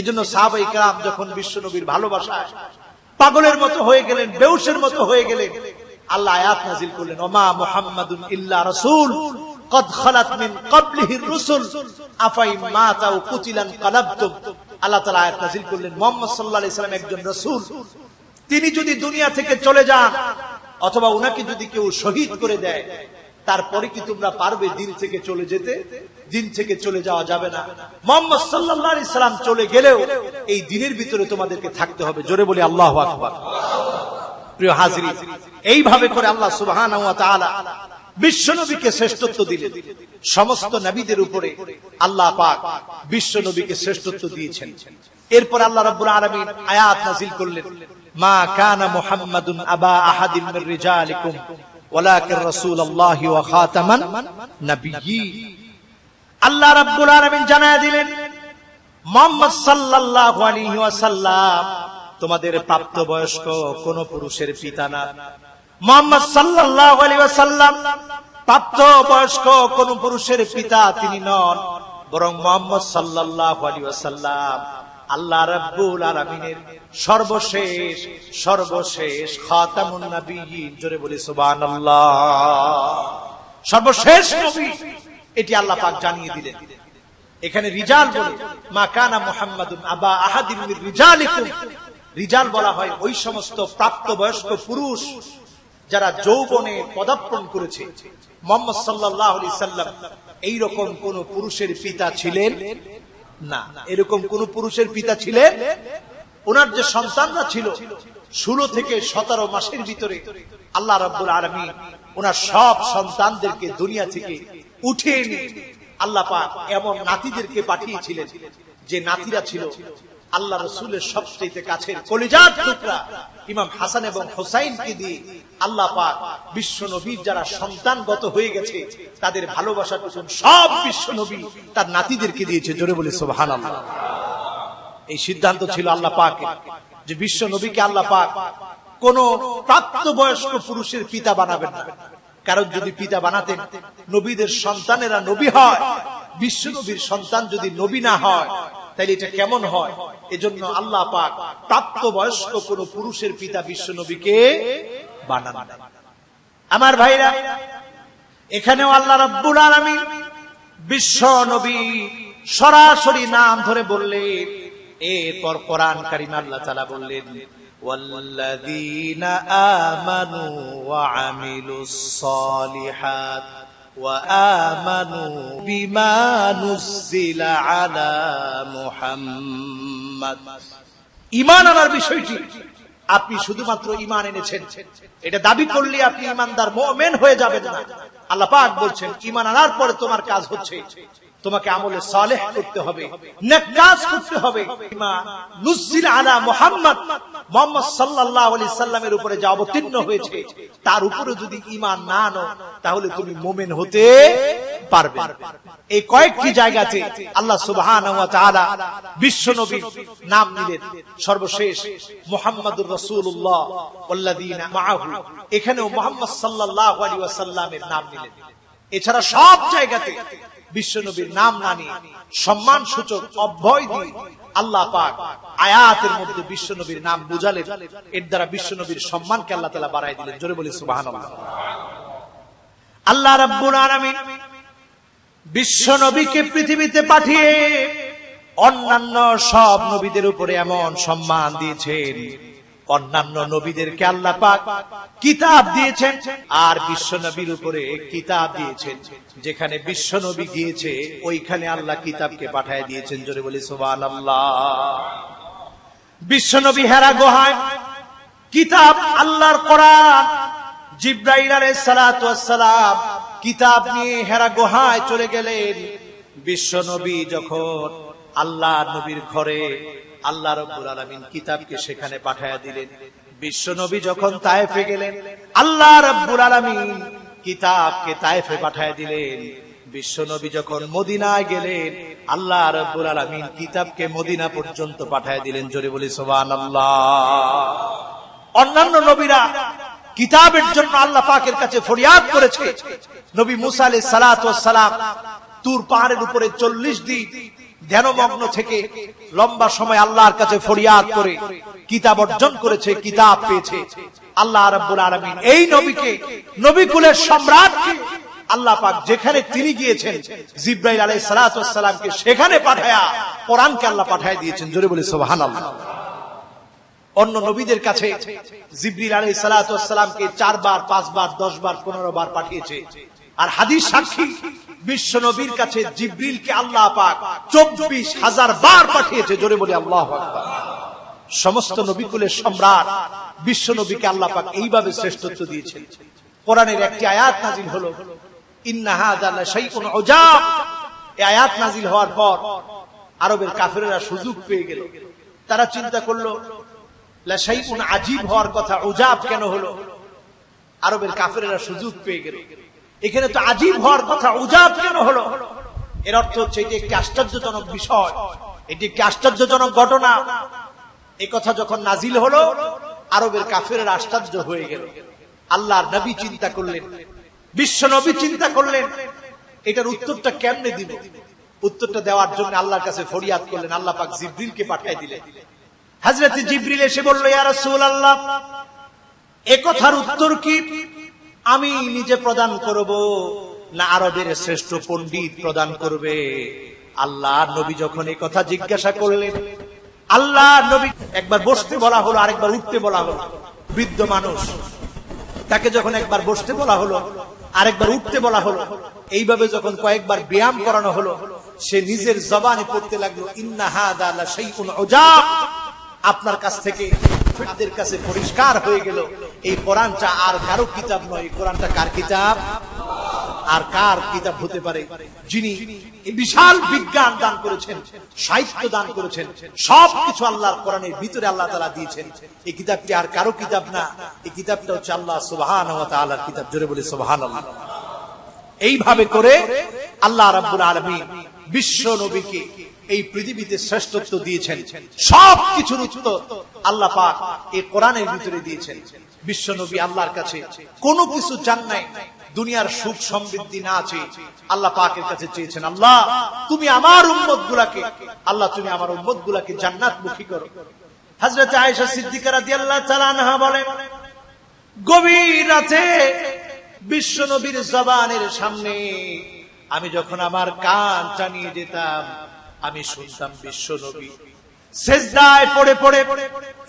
এজন্য সাহাবায়ে কেরাম যখন বিশ্ব নবীর ভালোবাসায় পাগলের মতো হয়ে গেলেন, বেহুশের মতো হয়ে গেলেন, আল্লাহ আয়াত নাযিল করলেন, ওমা মুহাম্মাদুন ইল্লা রাসূল قد خلت من قبله الرسل আফাইন মাতা ও কুতিলান কালাবতুম। আল্লাহ তাআলা আয়াত নাযিল করলেন, মুহাম্মদ সাল্লাল্লাহু আলাইহি সাল্লাম একজন রাসূল, তিনি যদি দুনিয়া থেকে চলে যান অথবা উনাকে যদি কেউ শহীদ করে দেয়, তারপরে কি তোমরা পারবে দিন থেকে চলে যেতে? দিন থেকে চলে যাওয়া যাবে না। মুহাম্মদ সাল্লাল্লাহু আলাইহি সাল্লাম চলে গেলেও এই দিনের ভিতরে তোমাদেরকে থাকতে হবে। জোরে বলি আল্লাহু আকবার। প্রিয় হাজিরিন, এইভাবে করে আল্লাহ সুবহানাহু ওয়া তাআলা বিশ্ব নবীকে শ্রেষ্ঠত্ব দিলেন। সমস্ত নবীদের উপরে আল্লাহ পাক বিশ্ব নবীকে শ্রেষ্ঠত্ব দিয়েছেন। এরপর আল্লাহ রাব্বুল আলামিন আয়াত নাযিল করলেন, মা কানা মুহাম্মাদুন আবা আহাদিন মির রিজালিকুম ওয়ালাকিন রাসূলুল্লাহি ওয়া খাতামান নাবিয়্যিন। আল্লাহ রাব্বুল আলামিন জানায় দিলেন, মুহাম্মদ সাল্লাল্লাহু আলাইহি ওয়াসাল্লাম তোমাদের প্রাপ্তবয়স্ক কোন পুরুষের পিতা না। মুহাম্মদ সাল্লাল্লাহু আলাইহি ওয়াসাল্লাম প্রাপ্তবয়স্ক কোন পুরুষের পিতা তিনি নন, বরং মুহাম্মদ সাল্লাল্লাহু আলাইহি ওয়াসাল্লাম আল্লাহ রাব্বুল আলামিনের সর্বশেষ খাতামুন নবিয়্যিন। জোরে বলি সুবহানাল্লাহ। সর্বশেষ নবী, এটি আল্লাহ পাক জানিয়ে দিলেন। এখানে রিজাল বলে, মা কানা মুহাম্মাদুন আবা আহাদিন মির রিজালিকুম। রিজাল বলা হয় ওই সমস্ত প্রাপ্তবয়স্ক পুরুষ যারা যৌবনে পদার্পণ করেছে। মুহাম্মদ সাল্লাল্লাহু আলাইহি সাল্লাম এইরকম কোন পুরুষের পিতা ছিলেন না। এরকম কোন পুরুষের পিতা ছিলেন, ওনার যে সন্তানরা ছিল 16 থেকে 17 মাসের ভিতরে আল্লাহ রাব্বুল আলামিন ওনার সব সন্তানদেরকে দুনিয়া থেকে উঠিয়ে এনে আল্লাহ পাক এমন নাতিদেরকে পাঠিয়েছিলেন যে নাতিরা ছিল আল্লাহ রাসূলের সবচেয়ে কাছের কলিজার টুকরা ইমাম হাসান এবং হুসাইনকে দিয়ে আল্লাহ পাক বিশ্ব নবীর যারা সন্তানগত হয়ে গেছে তাদের ভালোবাসাটুকু সব বিশ্ব নবী তার নাতিদেরকে দিয়েছে। জোরে বলি সুবহানাল্লাহ। এই সিদ্ধান্ত ছিল আল্লাহ পাকের যে বিশ্ব নবীকে আল্লাহ পাক কোন প্রাপ্তবয়স্ক পুরুষের পিতা বানাবেন না। কারণ যদি পিতা বানাতেন, নবীদের সন্তানেরা নবী হয়, বিশ্ব নবীর সন্তান যদি নবী না হয় তাহলে এটা কেমন হয়? এজন্য আল্লাহ পাক প্রাপ্তবয়স্ক কোন পুরুষের পিতা বিশ্ব নবীকে বানান। আমার ভাইরা, এখানেও আল্লাহ রাব্বুল আলামিন বিশ্ব নবী সরাসরি নাম ধরে বললেন। এরপর কোরআন কারীমে আল্লাহ তাআলা বললেন, ওয়াল্লাযীনা আমানু ওয়া আমিলুস সালিহাত ওয়া আমানু বিমা নুযিলা আলা মুহাম্মাদ। ঈমান আনার বিষয়টি আপনি শুধুমাত্র ঈমান এনেছেন এটা দাবি করলে আপনি ঈমানদার মুমিন হয়ে যাবেন না। আল্লাহ পাক বলছেন, ঈমান আনার পরে তোমার কাজ হচ্ছে তোমাকে আমলে সালেহ করতে হবে, নেক কাজ করতে হবে। বিমা নুযিলা আলা মুহাম্মাদ, মুহাম্মদ সাল্লাল্লাহু আলাইহি সাল্লামের উপরে যা অবতীর্ণ হয়েছে তার উপরে যদি ঈমান না আনো তাহলে তুমি মুমিন হতে পারবে না। এই কয়েকটি জায়গাতে আল্লাহ সুবহানাহু ওয়া তাআলা বিশ্ব নবীর নাম নিলেন। সর্বশেষ মুহাম্মাদুর রাসূলুল্লাহ ওয়াল্লাযীনা মাআহু, এখানেও মুহাম্মদ সাল্লাল্লাহু আলাইহি ওয়াসাল্লামের নাম নিলেন। এছাড়া সব জায়গাতে বিশ্ব নবীর নাম না নিয়ে সম্মান সূচক অভয় দিয়ে আল্লাহ পাক আয়াতের মধ্যে বিশ্ব নবীর নাম বুঝালেন। এর দ্বারা বিশ্ব নবীর সম্মানকে আল্লাহ তাআলা বাড়ায় দিলেন। জোরে বলি সুবহানাল্লাহ। আল্লাহ রাব্বুল আলামিন বিশ্ব নবীকে পৃথিবীতে পাঠিয়ে অন্যান্য সব নবীদের উপরে এমন সম্মান দিয়েছেন। অন্যান্য নবীদেরকে আল্লাহ পাক কিতাব দিয়েছেন আর বিশ্ব নবীর উপরে কিতাব দিয়েছেন। যেখানে বিশ্ব নবী গিয়েছে ওইখানে আল্লাহ কিতাবকে পাঠিয়ে দিয়েছেন। জোরে বলি সুবহানাল্লাহ। বিশ্ব নবী হেরা গুহায় কিতাব, আল্লাহর কোরআন, জিবরাইল আলাইহিস সালাতু ওয়াস সালাম কিতাব নিয়ে হেরা গুহায় চলে গেলেন। বিশ্ব নবী যখন আল্লাহ নবীর ঘরে, আল্লাহ রাব্বুল আলামিন কিতাবকে সেখানে পাঠিয়ে দিলেন। বিশ্ব নবী যখন তায়েফে গেলেন, আল্লাহ রাব্বুল আলামিন কিতাবকে তায়েফে পাঠিয়ে দিলেন। বিশ্ব নবী যখন মদিনায় গেলেন, আল্লাহ রাব্বুল আলামিন কিতাবকে মদিনা পর্যন্ত পাঠিয়ে দিলেন। জোরে বলি সুবহানাল্লাহ। অন্যান্য নবীরা কিতাবের জন্য আল্লাহ পাকের কাছে ফরিয়াদ করেছে। নবী মুসা আলাইহিস সালাতু ওয়াস সালাম তুর পাহাড়ের উপরে 40 দিন ধ্যানমগ্ন থেকে লম্বা সময় আল্লাহর কাছে ফরিয়াদ করে কিতাব অর্জন করেছে, কিতাব পেয়েছে। আল্লাহ রাব্বুল আলামিন এই নবীকে, নবী কুলের সম্রাটকে আল্লাহ পাক যেখানে তিনি গিয়েছেন জিবরাইল আলাইহিস সালাতু ওয়াস সালামকে সেখানে পাঠায়া কোরআনকে আল্লাহ পাঠিয়ে দিয়েছেন। জোরে বলি সুবহানাল্লাহ। অন্য নবীদের কাছে জিবরিল আলাইহিস সালাতু ওয়াস সালামকে 4 বার, 5 বার, 10 বার, 15 বার পাঠিয়েছে। আর হাদিস সাক্ষী বিশ্ব নবীর কাছে জিবরিলকে আল্লাহ পাক 24,000 বার পাঠিয়েছে। জোরে বলি আল্লাহু আকবার। সমস্ত নবী কুলের সম্রাট বিশ্ব নবীকে আল্লাহ পাক এইভাবে শ্রেষ্ঠত্ব দিয়েছেন। কোরআনের একটি আয়াত নাজিল হলো, ইন্না হাযা লাশাইউন উজাব। এই আয়াত নাজিল হওয়ার পর আরবের কাফেররা সুযোগ পেয়ে গেল। তারা চিন্তা করলো লাশাইউন আজীব হওয়ার কথা, উজাব কেন হলো? আরবের কাফেররা সুযোগ পেয়ে গেল, এখানে তো আজীব হওয়ার কথা, উজাব কেন হলো? এর অর্থ হচ্ছে এটি একটি আশ্চর্যজনক বিষয়, এটি একটি আশ্চর্যজনক ঘটনা। এই কথা যখন নাজিল হলো, আরবের কাফেররা আশ্চর্য হয়ে গেল। আল্লাহর নবী চিন্তা করলেন, বিশ্ব নবী চিন্তা করলেন, এটার উত্তরটা কেমনে দিব। উত্তরটা দেওয়ার জন্য আল্লাহর কাছে ফরিয়াদ করলেন। আল্লাহ পাক জিবরিলকে পাঠিয়ে দিলেন। হযরত জিবরিল এসে বলল, ইয়া রাসূলুল্লাহ, এ কথার উত্তর কি আমি নিজে প্রদান করব না আরবের শ্রেষ্ঠ পণ্ডিত প্রদান করবে? আল্লাহ নবী যখন এই কথা জিজ্ঞাসা করলেন, আল্লাহ নবী একবার বসতে বলা হলো, আরেকবার উঠতে বলা হলো। বৃদ্ধ মানুষ, তাকে যখন একবার বসতে বলা হলো, আরেকবার উঠতে বলা হলো, এইভাবে যখন কয়েকবার ব্যায়াম করানো হলো, সে নিজের জবানে পড়তে লাগলো, ইন্না হাযা লা শাইউন উজাব। আপনার কাছ থেকে ফিরদের কাছে পরিষ্কার হয়ে গেল, এই কোরআনটা আর কারো কিতাব নয়। এই কোরআনটা কার কিতাব? আর কার কিতাব হতে পারে? যিনি এই বিশাল বিজ্ঞান দান করেছেন, সাহিত্য দান করেছেন, সবকিছু আল্লাহর কোরআনের ভিতরে আল্লাহ তাআলা দিয়েছেন। এই কিতাবটি আর কারো কিতাব না, এই কিতাবটা হচ্ছে আল্লাহ সুবহানাহু ওয়া তাআলার কিতাব। জোরে বলি সুবহানাল্লাহ। এইভাবে করে আল্লাহ রাব্বুল আলামিন বিশ্ব নবীকে এই পৃথিবীতে শ্রেষ্ঠত্ব দিয়েছেন। সবকিছুর উত্তর আল্লাহ পাক এই কোরআনের ভিতরে দিয়েছেন। বিশ্ব নবী আল্লাহর কাছে কোনো কিছু চান নাই, দুনিয়ার সুখ সমৃদ্ধি না চেয়ে আল্লাহ পাকের কাছে চেয়েছেন, আল্লাহ তুমি আমার উম্মত গুলাকে, আল্লাহ তুমি আমার উম্মত গুলাকে জান্নাত মুখী করো। হযরত আয়েশা সিদ্দিকা রাদিয়াল্লাহু তাআলা আনহা বলেন, গভীর রাতে বিশ্ব নবীর জবানের সামনে আমি যখন আমার কান টানিয়ে যেতাম, আমি শুনতাম বিশ্ব নবী সেজদায় পড়ে পড়ে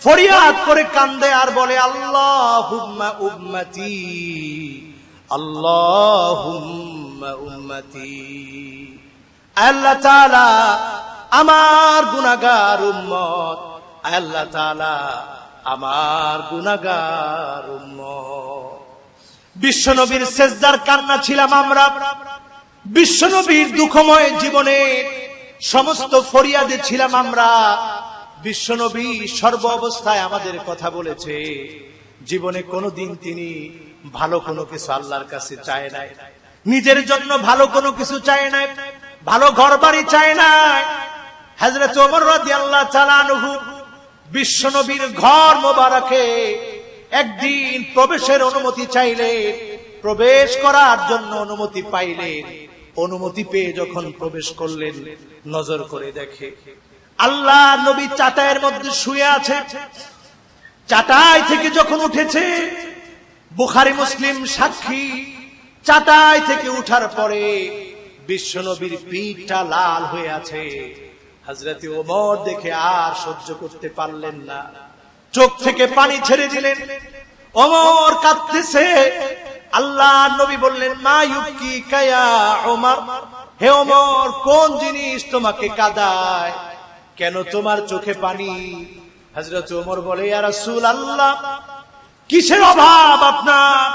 ফরিয়াদ করে কান্দে আর বলে, আল্লাহুম্মা উম্মতি, আল্লাহুম্মা উম্মতি। আল্লাহ তাআলা আমার গুনাহগার উম্মত, আল্লাহ তাআলা আমার গুনাহগার উম্মত। বিশ্ব নবীর সেজদার কান্না ছিলাম আমরা। বিশ্ব নবীর দুঃখময় জীবনে সমস্ত ফরিয়াদে ছিলাম আমরা। বিশ্ব নবী সর্ব অবস্থায় আমাদের কথা বলেছে। জীবনে কোনোদিন তিনি ভালো কোনো কিছু আল্লাহর কাছে চায় নাই, নিজের জন্য ভালো কোনো কিছু চায় নাই, ভালো ঘর বাড়ি চায় নাই। হযরত ওমর রাদিয়াল্লাহু তাআলা আনহু বিশ্ব নবীর ঘর মোবারকে একদিন প্রবেশের অনুমতি চাইলেন, প্রবেশ করার জন্য অনুমতি পাইলেন। অনুমতি পেয়ে যখন প্রবেশ করলেন, নজর করে দেখে আল্লাহ নবী চাটাইয়ের মধ্যে শুয়ে আছে। চাটাই থেকে যখন উঠেছে, বুখারী মুসলিম সাক্ষী, চাটাই থেকে উঠার পরে বিশ্ব নবীর পিঠটা লাল হয়ে আছে। হযরত ওমর দেখে আর সহ্য করতে পারলেন না, চোখ থেকে পানি ছেড়ে দিলেন। ওমর কাঁদতেছে। আল্লাহ নবী বললেন, মা ইউবকিকা ইয়া ওমর, হে ওমর কোন জিনিস তোমাকে কাঁদায়, কেন তোমার চোখে পানি? হযরত ওমর বলে, ইয়া রাসূলুল্লাহ, কিসের অভাব আপনার,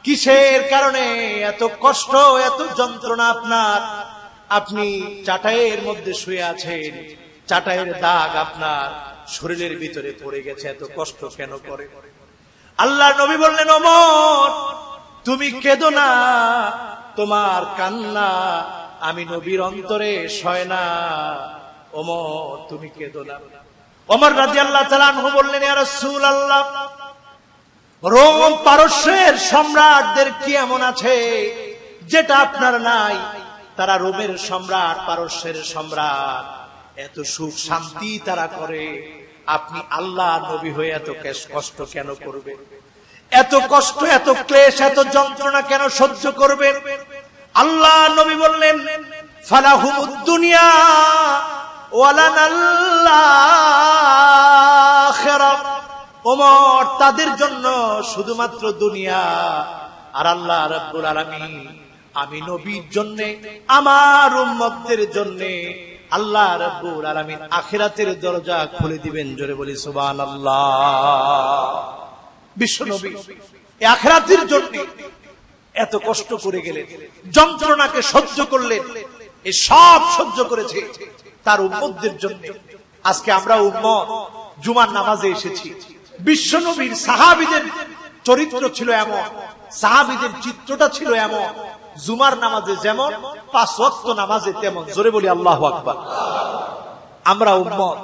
কিসের কারণে এত কষ্ট, এত যন্ত্রণা আপনার? আপনি চাটাইয়ের মধ্যে শুয়ে আছেন, চাটাইয়ের দাগ আপনার শরীরের ভিতরে পড়ে গেছে, এত কষ্ট কেন করে? আল্লাহ নবী বললেন, ওমর তুমি কেঁদো না, তোমার কান্না আমি নবীর অন্তরে সয় না। ওমর তুমি কেঁদো না। ওমর রাদিয়াল্লাহু তাআলা আনহু বললেন, ইয়া রাসূলুল্লাহ, রোম পারস্যের সম্রাটদের কি এমন আছে যেটা আপনার নাই? তারা রোমের সম্রাট, পারস্যের সম্রাট, এত সুখ শান্তি তারা করে, আপনি আল্লাহ নবী হয়ে এত কষ্ট কেন করবেন? এত কষ্ট, এত ক্লেশ, এত যন্ত্রণা কেন সহ্য করবেন? আল্লাহ নবী বললেন, ফালাহুমুদ দুনিয়া ওয়ালানাল আখিরাহ। ওমর তাদের জন্য শুধুমাত্র দুনিয়া, আর আল্লাহ রাব্বুল আলামিন আমি নবীর জন্য, আমার উম্মতদের জন্য আল্লাহ রাব্বুল আলামিন আখিরাতের দরজা খুলে দিবেন। জোরে বলি সুবহানাল্লাহ। বিশ্ব নবী এই আখিরাতের জন্য এত কষ্ট করে গেলেন, যন্ত্রণাকে সহ্য করলেন, এই সব সহ্য করেছে তার উম্মতদের জন্য। আজকে আমরা উম্মত জুমার নামাজে এসেছি। বিশ্ব নবীর সাহাবীদের চরিত্র ছিল এমন, সাহাবীদের চিত্রটা ছিল এমন, জুমার নামাজে যেমন 5 ওয়াক্ত নামাজে তেমন। জোরে বলি আল্লাহু আকবার। আমরা উম্মত,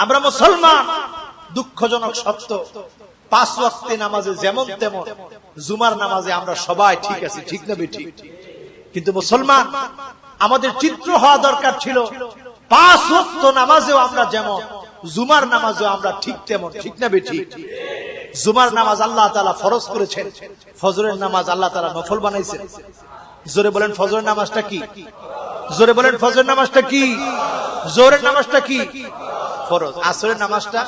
আমরা মুসলমান, দুঃখজনক সত্য 5 ওয়াক্তে নামাজে যেমন তেমন, জুমার নামাজে আমরা সবাই ঠিক আছি, ঠিক না বেঠিক? কিন্তু মুসলমান আমাদের চিত্র হওয়া দরকার ছিল 5 ওয়াক্ত নামাজেও আমরা যেমন, জুমার নামাজেও আমরা ঠিক তেমন, ঠিক না বেঠিক? জুমার নামাজ আল্লাহ তাআলা ফরজ করেছেন, ফজরের নামাজ আল্লাহ তাআলা নফল বানাইছেন। জোরে বলেন ফজরের নামাজটা কি? জোরে বলেন ফজরের নামাজটা কি? জোহরের নামাজটা কি? ফরজ। আসরের নামাজটা,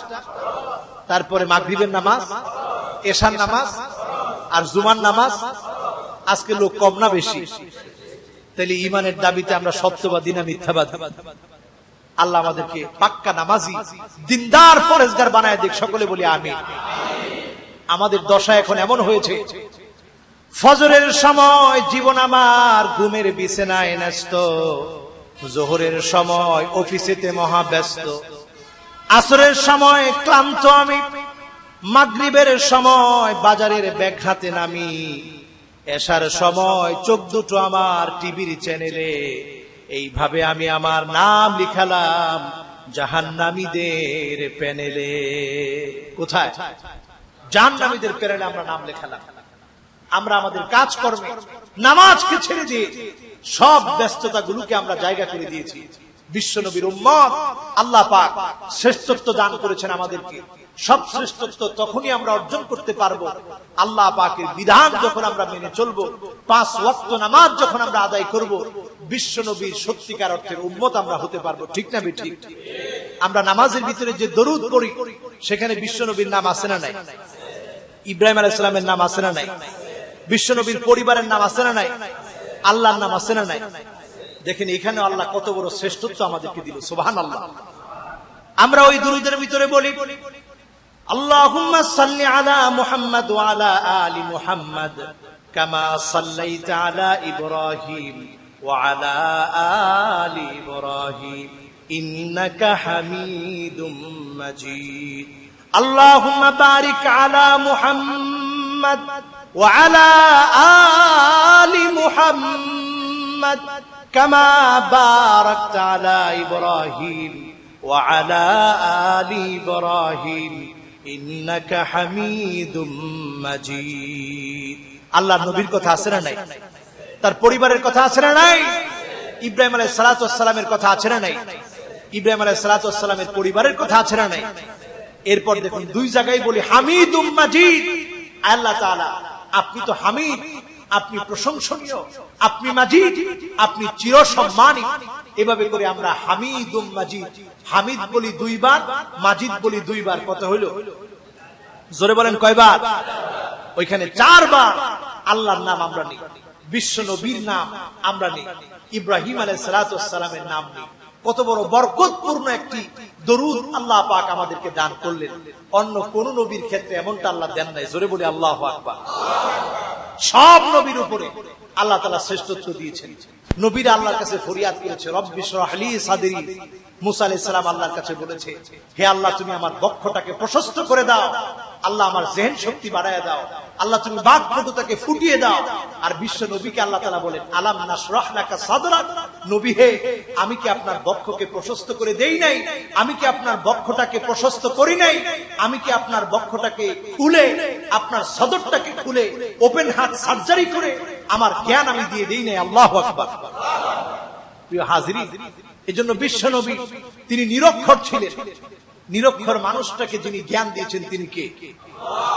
তারপরে মাগরিবের নামাজ, এশার নামাজ, আর জুমার নামাজ। আজকে লোক কম না বেশি? তাহলে ইমানের দাবিতে আমরা সত্যবাদী না মিথ্যাবাদী? আল্লাহ আমাদেরকে পাক্কা নামাজি, দিনদার, পরেজগার বানায় দেখ। সকলে বলি আমিন। আমাদের দশা এখন এমন হয়েছে, ফজরের সময় জীবন আমার ঘুমের বিছানায় ন্যস্ত, জোহরের সময় অফিসেতে মহাব্যস্ত, আসরের সময় ক্লান্ত আমি, মাগরিবের সময় বাজারের ব্যাগ হাতে নামি, এশার সময় চোখ দুটো আমার টিভির চ্যানেলে। এইভাবে আমি আমার নাম লিখালাম জাহান্নামীদের প্যানেলে। কোথায়? জাহান্নামীদের প্যানেলে আমরা নাম লেখালাম। আমরা আমাদের কাজকর্মে নামাজকে ছেড়ে দিয়ে সব ব্যস্ততা গুলোকে আমরা জায়গা করে দিয়েছি। বিশ্বনবীর উম্মত, আল্লাহ পাক শ্রেষ্ঠত্ব দান করেছেন আমাদেরকে। সব শ্রেষ্ঠত্ব তখনই আমরা অর্জন করতে পারবো আল্লাহ পাকের বিধান যখন আমরা মেনে চলবো, 5 ওয়াক্ত নামাজ যখন আমরা আদায় করব, বিশ্বনবীর সত্যিকার অর্থের উম্মত আমরা হতে পারবো, ঠিক না বেঠিক? আমরা নামাজের ভিতরে যে দরুদ পড়ি, সেখানে বিশ্বনবীর নাম আছে না নাই? ইব্রাহিম আলাইহিস সালামের নাম আছে না নাই? বিশ্বনবীর পরিবারের নাম আছে না নাই? আল্লাহর নাম আছে না নাই? দেখেন এখানে আল্লাহ কত বড় শ্রেষ্ঠত্ব আমাদেরকে দিল, সুবহানাল্লাহ। আমরা ওই দুরূদের ভিতরে বলি আল্লাহুম্মা সাল্লি আলা মুহাম্মাদ ওয়া আলা আলি মুহাম্মাদ কামা সাল্লাইতা আলা ইব্রাহিম ওয়া আলা আলি ইব্রাহিম ইন্নাকা হামিদুম মাজিদ। আল্লাহুম্মা বারিক আলা মুহাম্মাদ ওয়া আলা আলি মুহাম্মাদ কামা বারাকতা আলা ইব্রাহিম ওয়া আলা আলি ইব্রাহিম ইন্নাকা হামিদুম মাজিদ। আল্লাহর নবীর কথা আছে না নাই? তার পরিবারের কথা আছে না নাই? ইব্রাহিম আলাইহিস সালাতু ওয়াস সালামের কথা আছে না নাই? ইব্রাহিম আলাইহিস সালাতু ওয়াস সালামের পরিবারের কথা আছে না নাই? এরপর দেখুন 2 জায়গায় বলি হামিদুম মাজিদ। আল্লাহ তাআলা আপনি তো হামিদ, আপনি প্রশংসনীয়, আপনি মাজিদ, আপনি চিরসম্মানী। এভাবে করে আমরা হামিদুম মাজিদ, হামিদ বলি 2 বার, মাজিদ বলি 2 বার। কত হইল? জোরে বলেন কয়বার? ওইখানে 4 বার আল্লাহর নাম আমরা নিই, বিশ্ব নবীর নাম আমরা নিই, ইব্রাহিম আলাইহিস সালাতু ওয়াস সালামের নাম নিই। কত বড় বরকতপূর্ণ একটি দরুদ আল্লাহ পাক আমাদেরকে দান করলেন। অন্য কোন নবীর ক্ষেত্রে এমনটা আল্লাহ দেন নাই। জোরে বলি আল্লাহু আকবার। সব নবীর উপরে আল্লাহ তাআলা শ্রেষ্ঠত্ব দিয়েছেন। নবীরা আল্লাহর কাছে ফরিয়াদ করেছে, রব্বি শরহ লি সাদরি। মুসা আলাইহিস সালাম আল্লাহর কাছে বলেছে, হে আল্লাহ তুমি আমার বক্ষটাকে প্রশস্ত করে দাও, আল্লাহ আমার জেহন শক্তি বাড়ায় দাও, আল্লাহ তুমি বাকপটুতাকে ফুটিয়ে দাও। আর বিশ্ব নবীকে আল্লাহ তাআলা বলেন, আলাম নাশরাহ লাকা সাদরাক। নবী হে, আমি কি আপনার বক্ষকে প্রশস্ত করে দেই নাই? আমি কি আপনার বক্ষটাকে প্রশস্ত করি নাই? আমি কি আপনার বক্ষটাকে খুলে, আপনার সদরটাকে খুলে ওপেন হার্ট সার্জারি করে আমার জ্ঞান আমি দিয়ে দেই নাই? আল্লাহু আকবার। প্রিয় হাজিরিন, এজন্য বিশ্ব নবী তিনি নিরক্ষর ছিলেন। নিরক্ষর মানুষটাকে যিনি জ্ঞান দিয়েছেন তিনি কে?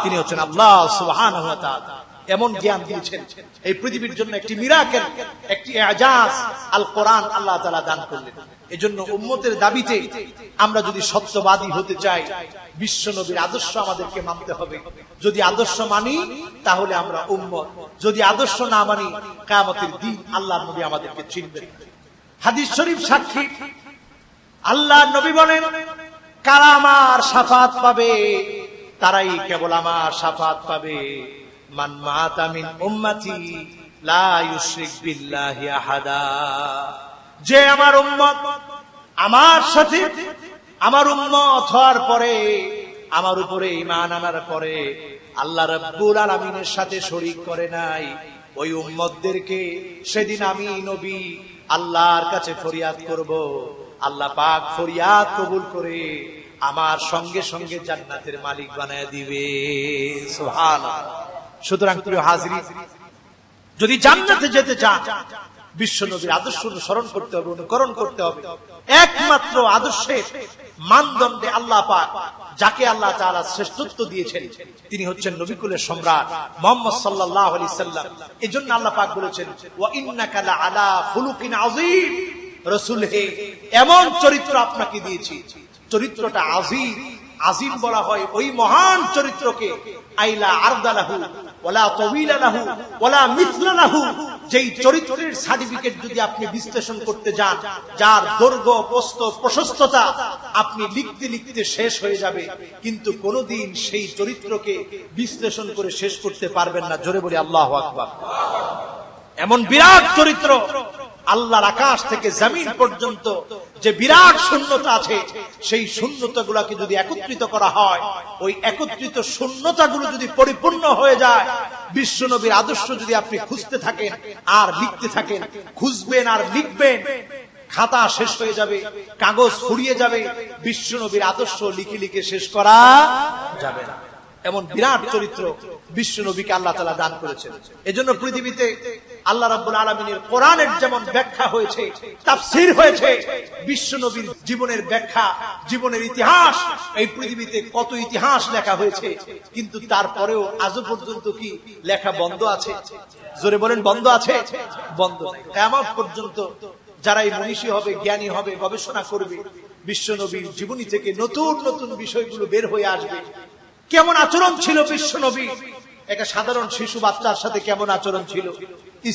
তিনি হচ্ছেন আল্লাহ সুবহানাহু ওয়া তাআলা। এমন জ্ঞান দিয়েছেন, এই পৃথিবীর জন্য একটি মিরাকেল, একটি এজাজ আল কোরআন আল্লাহ তাআলা দান করলেন। এজন্য উম্মতের দাবিতে আমরা যদি সত্যবাদী হতে চাই, বিশ্ব নবীর আদর্শ আমাদেরকে মানতে হবে। যদি আদর্শ মানি তাহলে আমরা উম্মত, যদি আদর্শ না মানি কিয়ামতের দিন আল্লাহর নবী আমাদেরকে চিনবেন। হাদিস শরীফ সাক্ষী, আল্লাহর নবী বলেন, কারা আমার শাফাত পাবে, তারাই কেবল আমার শাফাত পাবে। মান মাতা মিন উম্মতি লা ইউশরিক বিল্লাহি আহাদা। যে আমার উম্মত, আমার সাথে, আমার উম্মত হওয়ার পরে, আমার উপরে ঈমান আনার পরে আল্লাহ রাব্বুল আলামিনের সাথে শরীক করে নাই, ওই উম্মতদেরকে সেদিন আমি নবী আল্লাহর কাছে ফরিয়াদ করব, আল্লাহ পাক ফরিয়াদ কবুল করে আমার সঙ্গে সঙ্গে জান্নাতের মালিক বানায় দিবে। সুবহানাল্লাহ। সুতরাং প্রিয় হাজিরিন, যদি জান্নাতে যেতে চান বিশ্ব নবীর আদর্শ অনুসরণ করতে হবে, অনুকরণ করতে হবে। একমাত্র আদর্শের মানদণ্ডে আল্লাহ পাক যাকে আল্লাহ তাআলা শ্রেষ্ঠত্ব দিয়েছেন তিনি হচ্ছেন নবীকুলের সম্রাট মুহাম্মদ সাল্লাল্লাহু আলাইহি সাল্লাম। এজন্য আল্লাহ পাক বলেছেন, ওয়া ইন্নাকা লাআলা খুলুকিন আযীম, রাসূল হে এমন চরিত্র আপনাকে দিয়েছি, চরিত্রটা আযীম। আযীম বলা হয় ওই মহান চরিত্রকে, আইলা আরদালাহু ওয়ালা তাওয়িলা লাহু ওয়ালা মিথলা লাহু, যেই চরিত্রের সার্টিফিকেট যদি আপনি বিশ্লেষণ করতে যান, যার দৈর্ঘ্য প্রস্থ প্রশস্ততা আপনি লিখতে লিখতে শেষ হয়ে যাবে, কিন্তু কোনোদিন সেই চরিত্রকে বিশ্লেষণ করে শেষ করতে পারবেন না। জোরে বলি আল্লাহু আকবার। এমন বিরাট চরিত্র, আল্লাহর আকাশ থেকে জমিন পর্যন্ত যে বিরাট শূন্যতা আছে, সেই শূন্যতাগুলোকে যদি একত্রিত করা হয়, ওই একত্রিত শূন্যতাগুলো যদি পরিপূর্ণ হয়ে যায়, বিশ্বনবীর আদর্শ যদি আপনি খুঁজতে থাকেন আর লিখতে থাকেন, খুঁজবেন আর লিখবেন, খাতা শেষ হয়ে যাবে, কাগজ ফুরিয়ে যাবে, বিশ্বনবীর আদর্শ লিখে লিখে শেষ করা যাবে না। এমন বিরাট চরিত্র বিশ্বনবীকে আল্লাহ তাআলা দান করেছেন। এজন্য পৃথিবীতে আল্লাহ রাব্বুল আলামিনের কোরআনের যেমন ব্যাখ্যা হয়েছে, তাফসীর হয়েছে, বিশ্বনবীর জীবনের ব্যাখ্যা, জীবনের ইতিহাস, এই পৃথিবীতে কত ইতিহাস লেখা হয়েছে, কিন্তু তারপরেও আজও পর্যন্ত কি লেখা বন্ধ আছে? জোরে বলেন, বন্ধ আছে? বন্ধ নাই। কিয়ামত পর্যন্ত যারা এই মনীষী হবে, জ্ঞানী হবে, গবেষণা করবে, বিশ্বনবীর জীবনী থেকে নতুন নতুন বিষয়গুলো বের হয়ে আসবে। কেমন আচরণ ছিল বিশ্বনবী, একটা সাধারণ শিশু বাচ্চার সাথে কেমন আচরণ ছিল,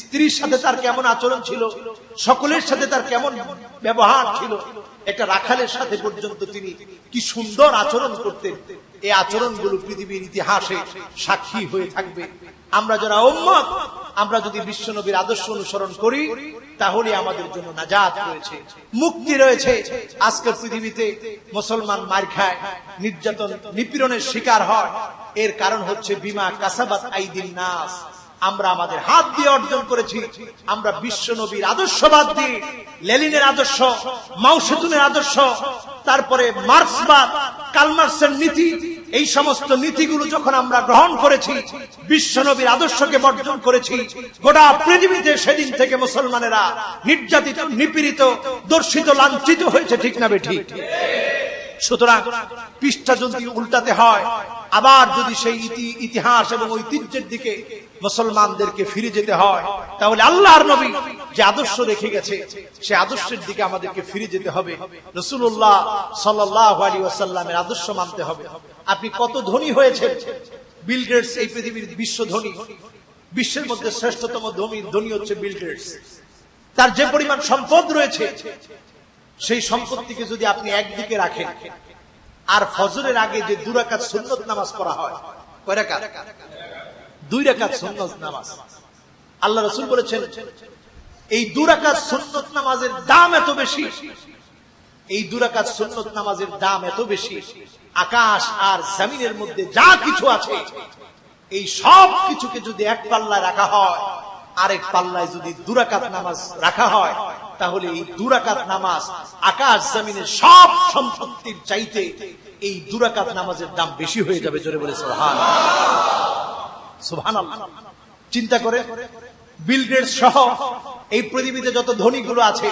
স্ত্রীর সাথে তার কেমন আচরণ ছিল, সকলের সাথে তার কেমন ব্যবহার ছিল, একটা রাখালের সাথে পর্যন্ত তিনি কি সুন্দর আচরণ করতেন। এই আচরণগুলো পৃথিবীর ইতিহাসে সাক্ষী হয়ে থাকবে। আমরা যারা উম্মত, আমরা যদি বিশ্বনবীর আদর্শ অনুসরণ করি, তাহলে আমাদের জন্য নাজাত রয়েছে, মুক্তি রয়েছে। আজকের পৃথিবীতে মুসলমান মার খায়, নির্যাতন নিপীড়নের শিকার হয়, এর কারণ হচ্ছে বিমা কাসাবাত আইদিন নাস। আমরা আমাদের হাত দিয়ে অর্জন করেছি। আমরা বিশ্বনবীর আদর্শবাদ দিয়ে, লেনিনের আদর্শ, মাও সেতুনের আদর্শ, তারপরে মার্ক্সবাদ, কার্ল মার্ক্সের নীতি, এই সমস্ত নীতিগুলো যখন আমরা গ্রহণ করেছি, বিশ্বনবীর আদর্শকে বর্জন করেছি, গোটা পৃথিবীতে সেদিন থেকে মুসলমানেরা নির্যাতিত, নিপীড়িত, দর্শিত, লাঞ্ছিত হয়েছে। ঠিক না বেঠিক? সুতরাং পৃষ্ঠা যদি উল্টাতে হয়, আবার যদি সেই ইতিহাস এবং ঐতিহ্যের দিকে মুসলমানদেরকে ফিরে যেতে হয়, তাহলে আল্লাহর নবী যে আদর্শ রেখে গেছে, সে আদর্শের দিকে আমাদেরকে ফিরে যেতে হবে। রাসূলুল্লাহ সাল্লাল্লাহু আলাইহি ওয়াসাল্লামের আদর্শ মানতে হবে। আপনি কত ধনী হয়েছেন, বিল গেটস এই পৃথিবীর বিশ্ব ধনী, বিশ্বের মধ্যে শ্রেষ্ঠতম ধনী হচ্ছে বিল গেটস। তার যে পরিমাণ সম্পদ রয়েছে, সেই সম্পত্তিকে যদি আপনি একদিকে রাখেন, আর ফজরের আগে যে 2 রাকাত সুন্নত নামাজ পড়া হয়, কয় রাকাত? 2 রাকাত সুন্নত নামাজ। আল্লাহ রাসূল বলেছেন, এই 2 রাকাত সুন্নত নামাজের দাম এত বেশি, এই 2 রাকাত সুন্নত নামাজের দাম এত বেশি, আকাশ আর জমিনের মধ্যে যা কিছু আছে, এই সব কিছুকে যদি এক পাল্লায় রাখা হয়, আরেক পাল্লায় যদি 2 রাকাত নামাজ রাখা হয়, তাহলে এই 2 রাকাত নামাজ আকাশ জমিনের সব সম্পত্তির চাইতে এই 2 রাকাত নামাজের দাম বেশি হয়ে যাবে। জোরে বলে সুবহানাল্লাহ, সুবহানাল্লাহ। চিন্তা করে, বিল গেটস সহ এই পৃথিবীতে যত ধনীগুলো আছে,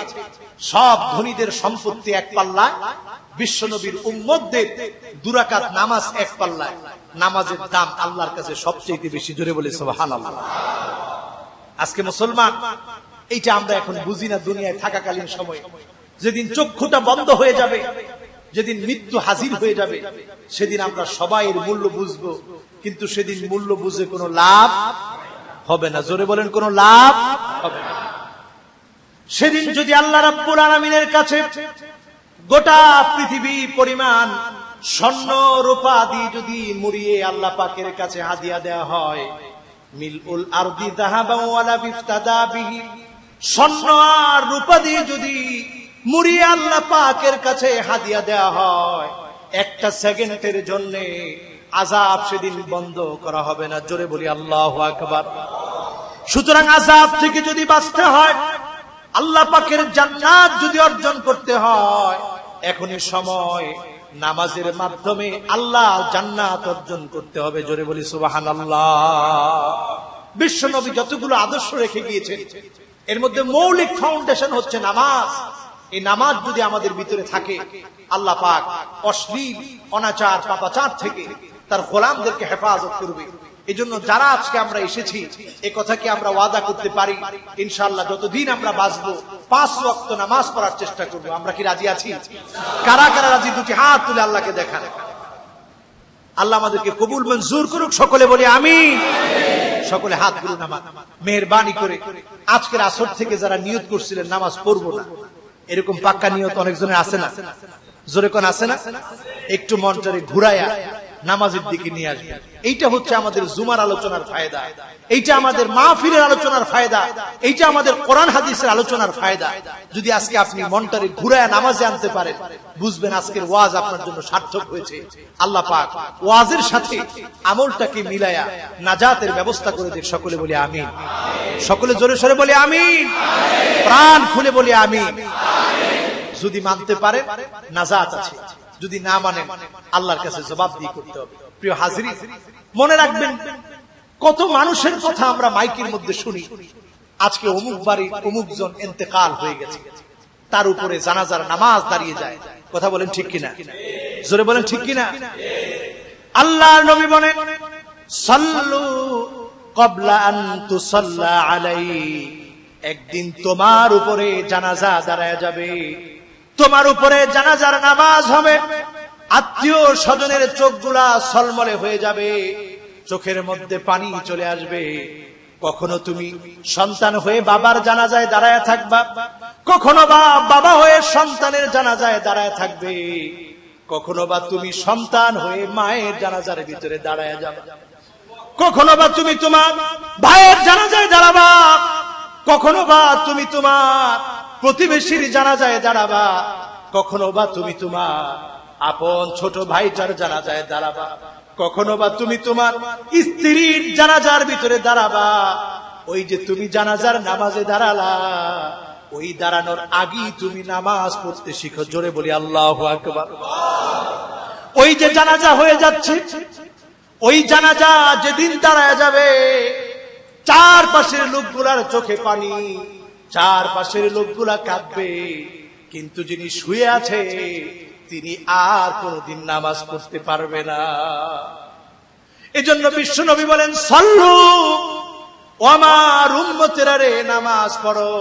সব ধনীদের সম্পত্তি এক পাল্লায়, বিশ্বনবীর উম্মতদের 2 রাকাত নামাজ এক পাল্লায়, নামাজের দাম আল্লাহর কাছে সবচেয়ে বেশি। জোরে বলে সুবহানাল্লাহ। আজকে মুসলমান, এইটা আমরা এখন বুঝি না। দুনিয়ায় থাকাকালীন সময় যেদিন চক্ষুটা বন্ধ হয়ে যাবে, যেদিন মৃত্যু হাজির হয়ে যাবে, সেদিন আমরা সবাই এর মূল্য বুঝবো, কিন্তু সেদিন মূল্য বুঝে কোনো লাভ হবে না। জোরে বলেন, কোনো লাভ হবে না। সেদিন যদি আল্লাহ রাব্বুল আলামিনের কাছে গোটা পৃথিবী পরিমাণ স্বর্ণ রূপা দিয়ে যদি মুড়িয়ে আল্লাহ পাকের কাছে হাদিয়া দেওয়া হয়, মিলউল আরদি যাহাবান ওয়ালা বিফতাদা বিহি, স্বর্ণ আর রূপা দিয়ে যদি মুড়িয়ে আল্লাহ পাকের কাছে হাদিয়া দেওয়া হয়, একটা সেকেন্ডের জন্য আযাব সেদিন বন্ধ করা হবে না। জোরে বলি আল্লাহু আকবার। সুতরাং আযাব থেকে যদি বাঁচতে হয়, আল্লাহ পাকের জান্নাত যদি অর্জন করতে হয়, এখনই সময় নামাজের মাধ্যমে আল্লাহ জান্নাত অর্জন করতে হবে। জোরে বলি সুবহানাল্লাহ। বিশ্ব নবী যতগুলো আদর্শ রেখে গিয়েছেন, এর মধ্যে মৌলিক ফাউন্ডেশন হচ্ছে নামাজ। এই নামাজ যদি আমাদের ভিতরে থাকে, আল্লাহ পাক অশ্লীল, অনাচার, পাপাচার থেকে তার গোলামদেরকে হেফাজত করবে। এই জন্য যারা আজকে আমরা এসেছি, এ কথাকে আমরা ওয়াদা করতে পারি, ইনশাআল্লাহ যতদিন আমরা বাঁচবো 5 ওয়াক্ত নামাজ পড়ার চেষ্টা করব। আমরা কি রাজি আছি? কারা কারা রাজি? দুটি হাত তুলে আল্লাহকে দেখান। আল্লাহ আমাদেরকে কবুল মঞ্জুর করুক। সকলে বলি আমিন। সকলে হাত তুলুন। আমার মেহেরবানি করে আজকের আসর থেকে যারা নিয়ত করছিলেন নামাজ পড়বো না, এরকম পাক্কা নিয়ত অনেকজনের আছে না? জোরে কোন আছে না? একটু মনটারে ঘুরায়া নামাজের দিকে নিয়ে আসবে। এইটা হচ্ছে আমাদের জুমার আলোচনার ফায়দা, এইটা আমাদের মাহফিলের আলোচনার ফায়দা, এইটা আমাদের কোরআন হাদিসের আলোচনার ফায়দা। যদি আজকে আপনি মনটারে ঘুরায়া নামাজে আনতে পারেন, বুঝবেন আজকের ওয়াজ আপনার জন্য সার্থক হয়েছে। আল্লাহ পাক ওয়াজের সাথে আমলটাকে মিলায়া নাজাতের ব্যবস্থা করে দেন। সকলে বলি আমিন। সকলে জোরে সরে বলি আমিন। প্রাণ খুলে বলি আমিন। যদি মানতে পারেন নাজাত আছে, যদি না মানেন আল্লাহর কাছে জবাবদিহি করতে হবে। প্রিয় হাজিরিন, মনে রাখবেন কত মানুষের কথা আমরা মাইকের মধ্যে শুনি, আজকে অমুক বাড়ি অমুক জন ইন্তেকাল হয়ে গেছে, তার উপরে জানাজার নামাজ দাঁড়িয়ে যায়। কথা বলেন ঠিক কিনা? জোরে বলেন ঠিক কিনা? আল্লাহর নবী বলেন, সাল্লু ক্বাবলা আন তুসাল্লা আলাইহি। একদিন তোমার উপরে জানাজা দাঁড়ায় যাবে, তোমার উপরে জানাজার নামাজ হবে, আত্মীয় স্বজনের চোখগুলা সলমলে হয়ে যাবে, চোখের মধ্যে পানি চলে আসবে। কখনো তুমি সন্তান হয়ে বাবার জানাজায় দাঁড়ায় থাকবা, কখনো বা বাবা হয়ে সন্তানের জানাজায় দাঁড়ায় থাকবে, কখনো বা তুমি সন্তান হয়ে মায়ের জানাজার ভিতরে দাঁড়ায় যাবে, কখনো বা তুমি তোমার ভাইয়ের জানাজায় দাঁড়াবা, কখনো বা তুমি তোমার প্রতিবেশীর জানাজায় দাঁড়াবা, কখনো বা তুমি তোমার আপন ছোট ভাইটার জানাজায় দাঁড়াবা, কখনো বা তুমি তোমার স্ত্রীর জানাজার ভিতরে দাঁড়াবা। ওই যে তুমি জানাজার নামাজে দাঁড়ালা, ওই দাঁড়ানোর আগেই তুমি নামাজ পড়তে শিখো। জোরে বলি আল্লাহু আকবার। ওই যে জানাজা হয়ে যাচ্ছে, ওই জানাজা যেদিন দাঁড়ায় যাবে, চারপাশের লোকগুলার চোখে পানি, চারপাশের লোকগুলা কাঁদবে, কিন্তু যিনি শুয়ে আছে তিনি আর কোনদিন নামাজ পড়তে পারবে না। এজন্য বিশ্ব নবী বলেন, সাল্লু, ও আমার উম্মতেরা রে, নামাজ পড়ো,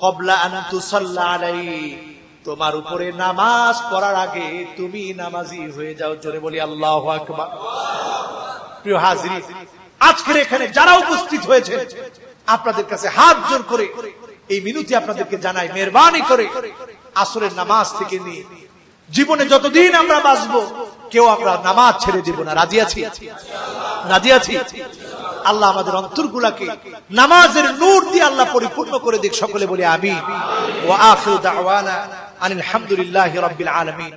ক্বাবলা আন তুসাল্লা আলাইহি। তোমার উপরে নামাজ পড়ার আগে তুমি নামাজি হয়ে যাও। জোরে বলি আল্লাহু আকবার। প্রিয় হাজিরিন, আজকের এখানে যারা উপস্থিত হয়েছে, আপনাদের কাছে হাত জোর করে এই মিনতি আপনাদেরকে জানাই, মেহেরবানি করে আসরের নামাজ থেকে নিয়ে জীবনে যতদিন আমরা বাঁচবো, কেউ আমরা নামাজ ছেড়ে দিব না। রাজি আছি? রাজি আছি? আল্লাহ আমাদের অন্তরগুলাকে নামাজের নূর দিয়ে আল্লাহ পরিপূর্ণ করে দিক। সকলে বলি আমিন। ওয়া আখিরু দাওয়ানা আনিল হামদুলিল্লাহি রাব্বিল আলামিন।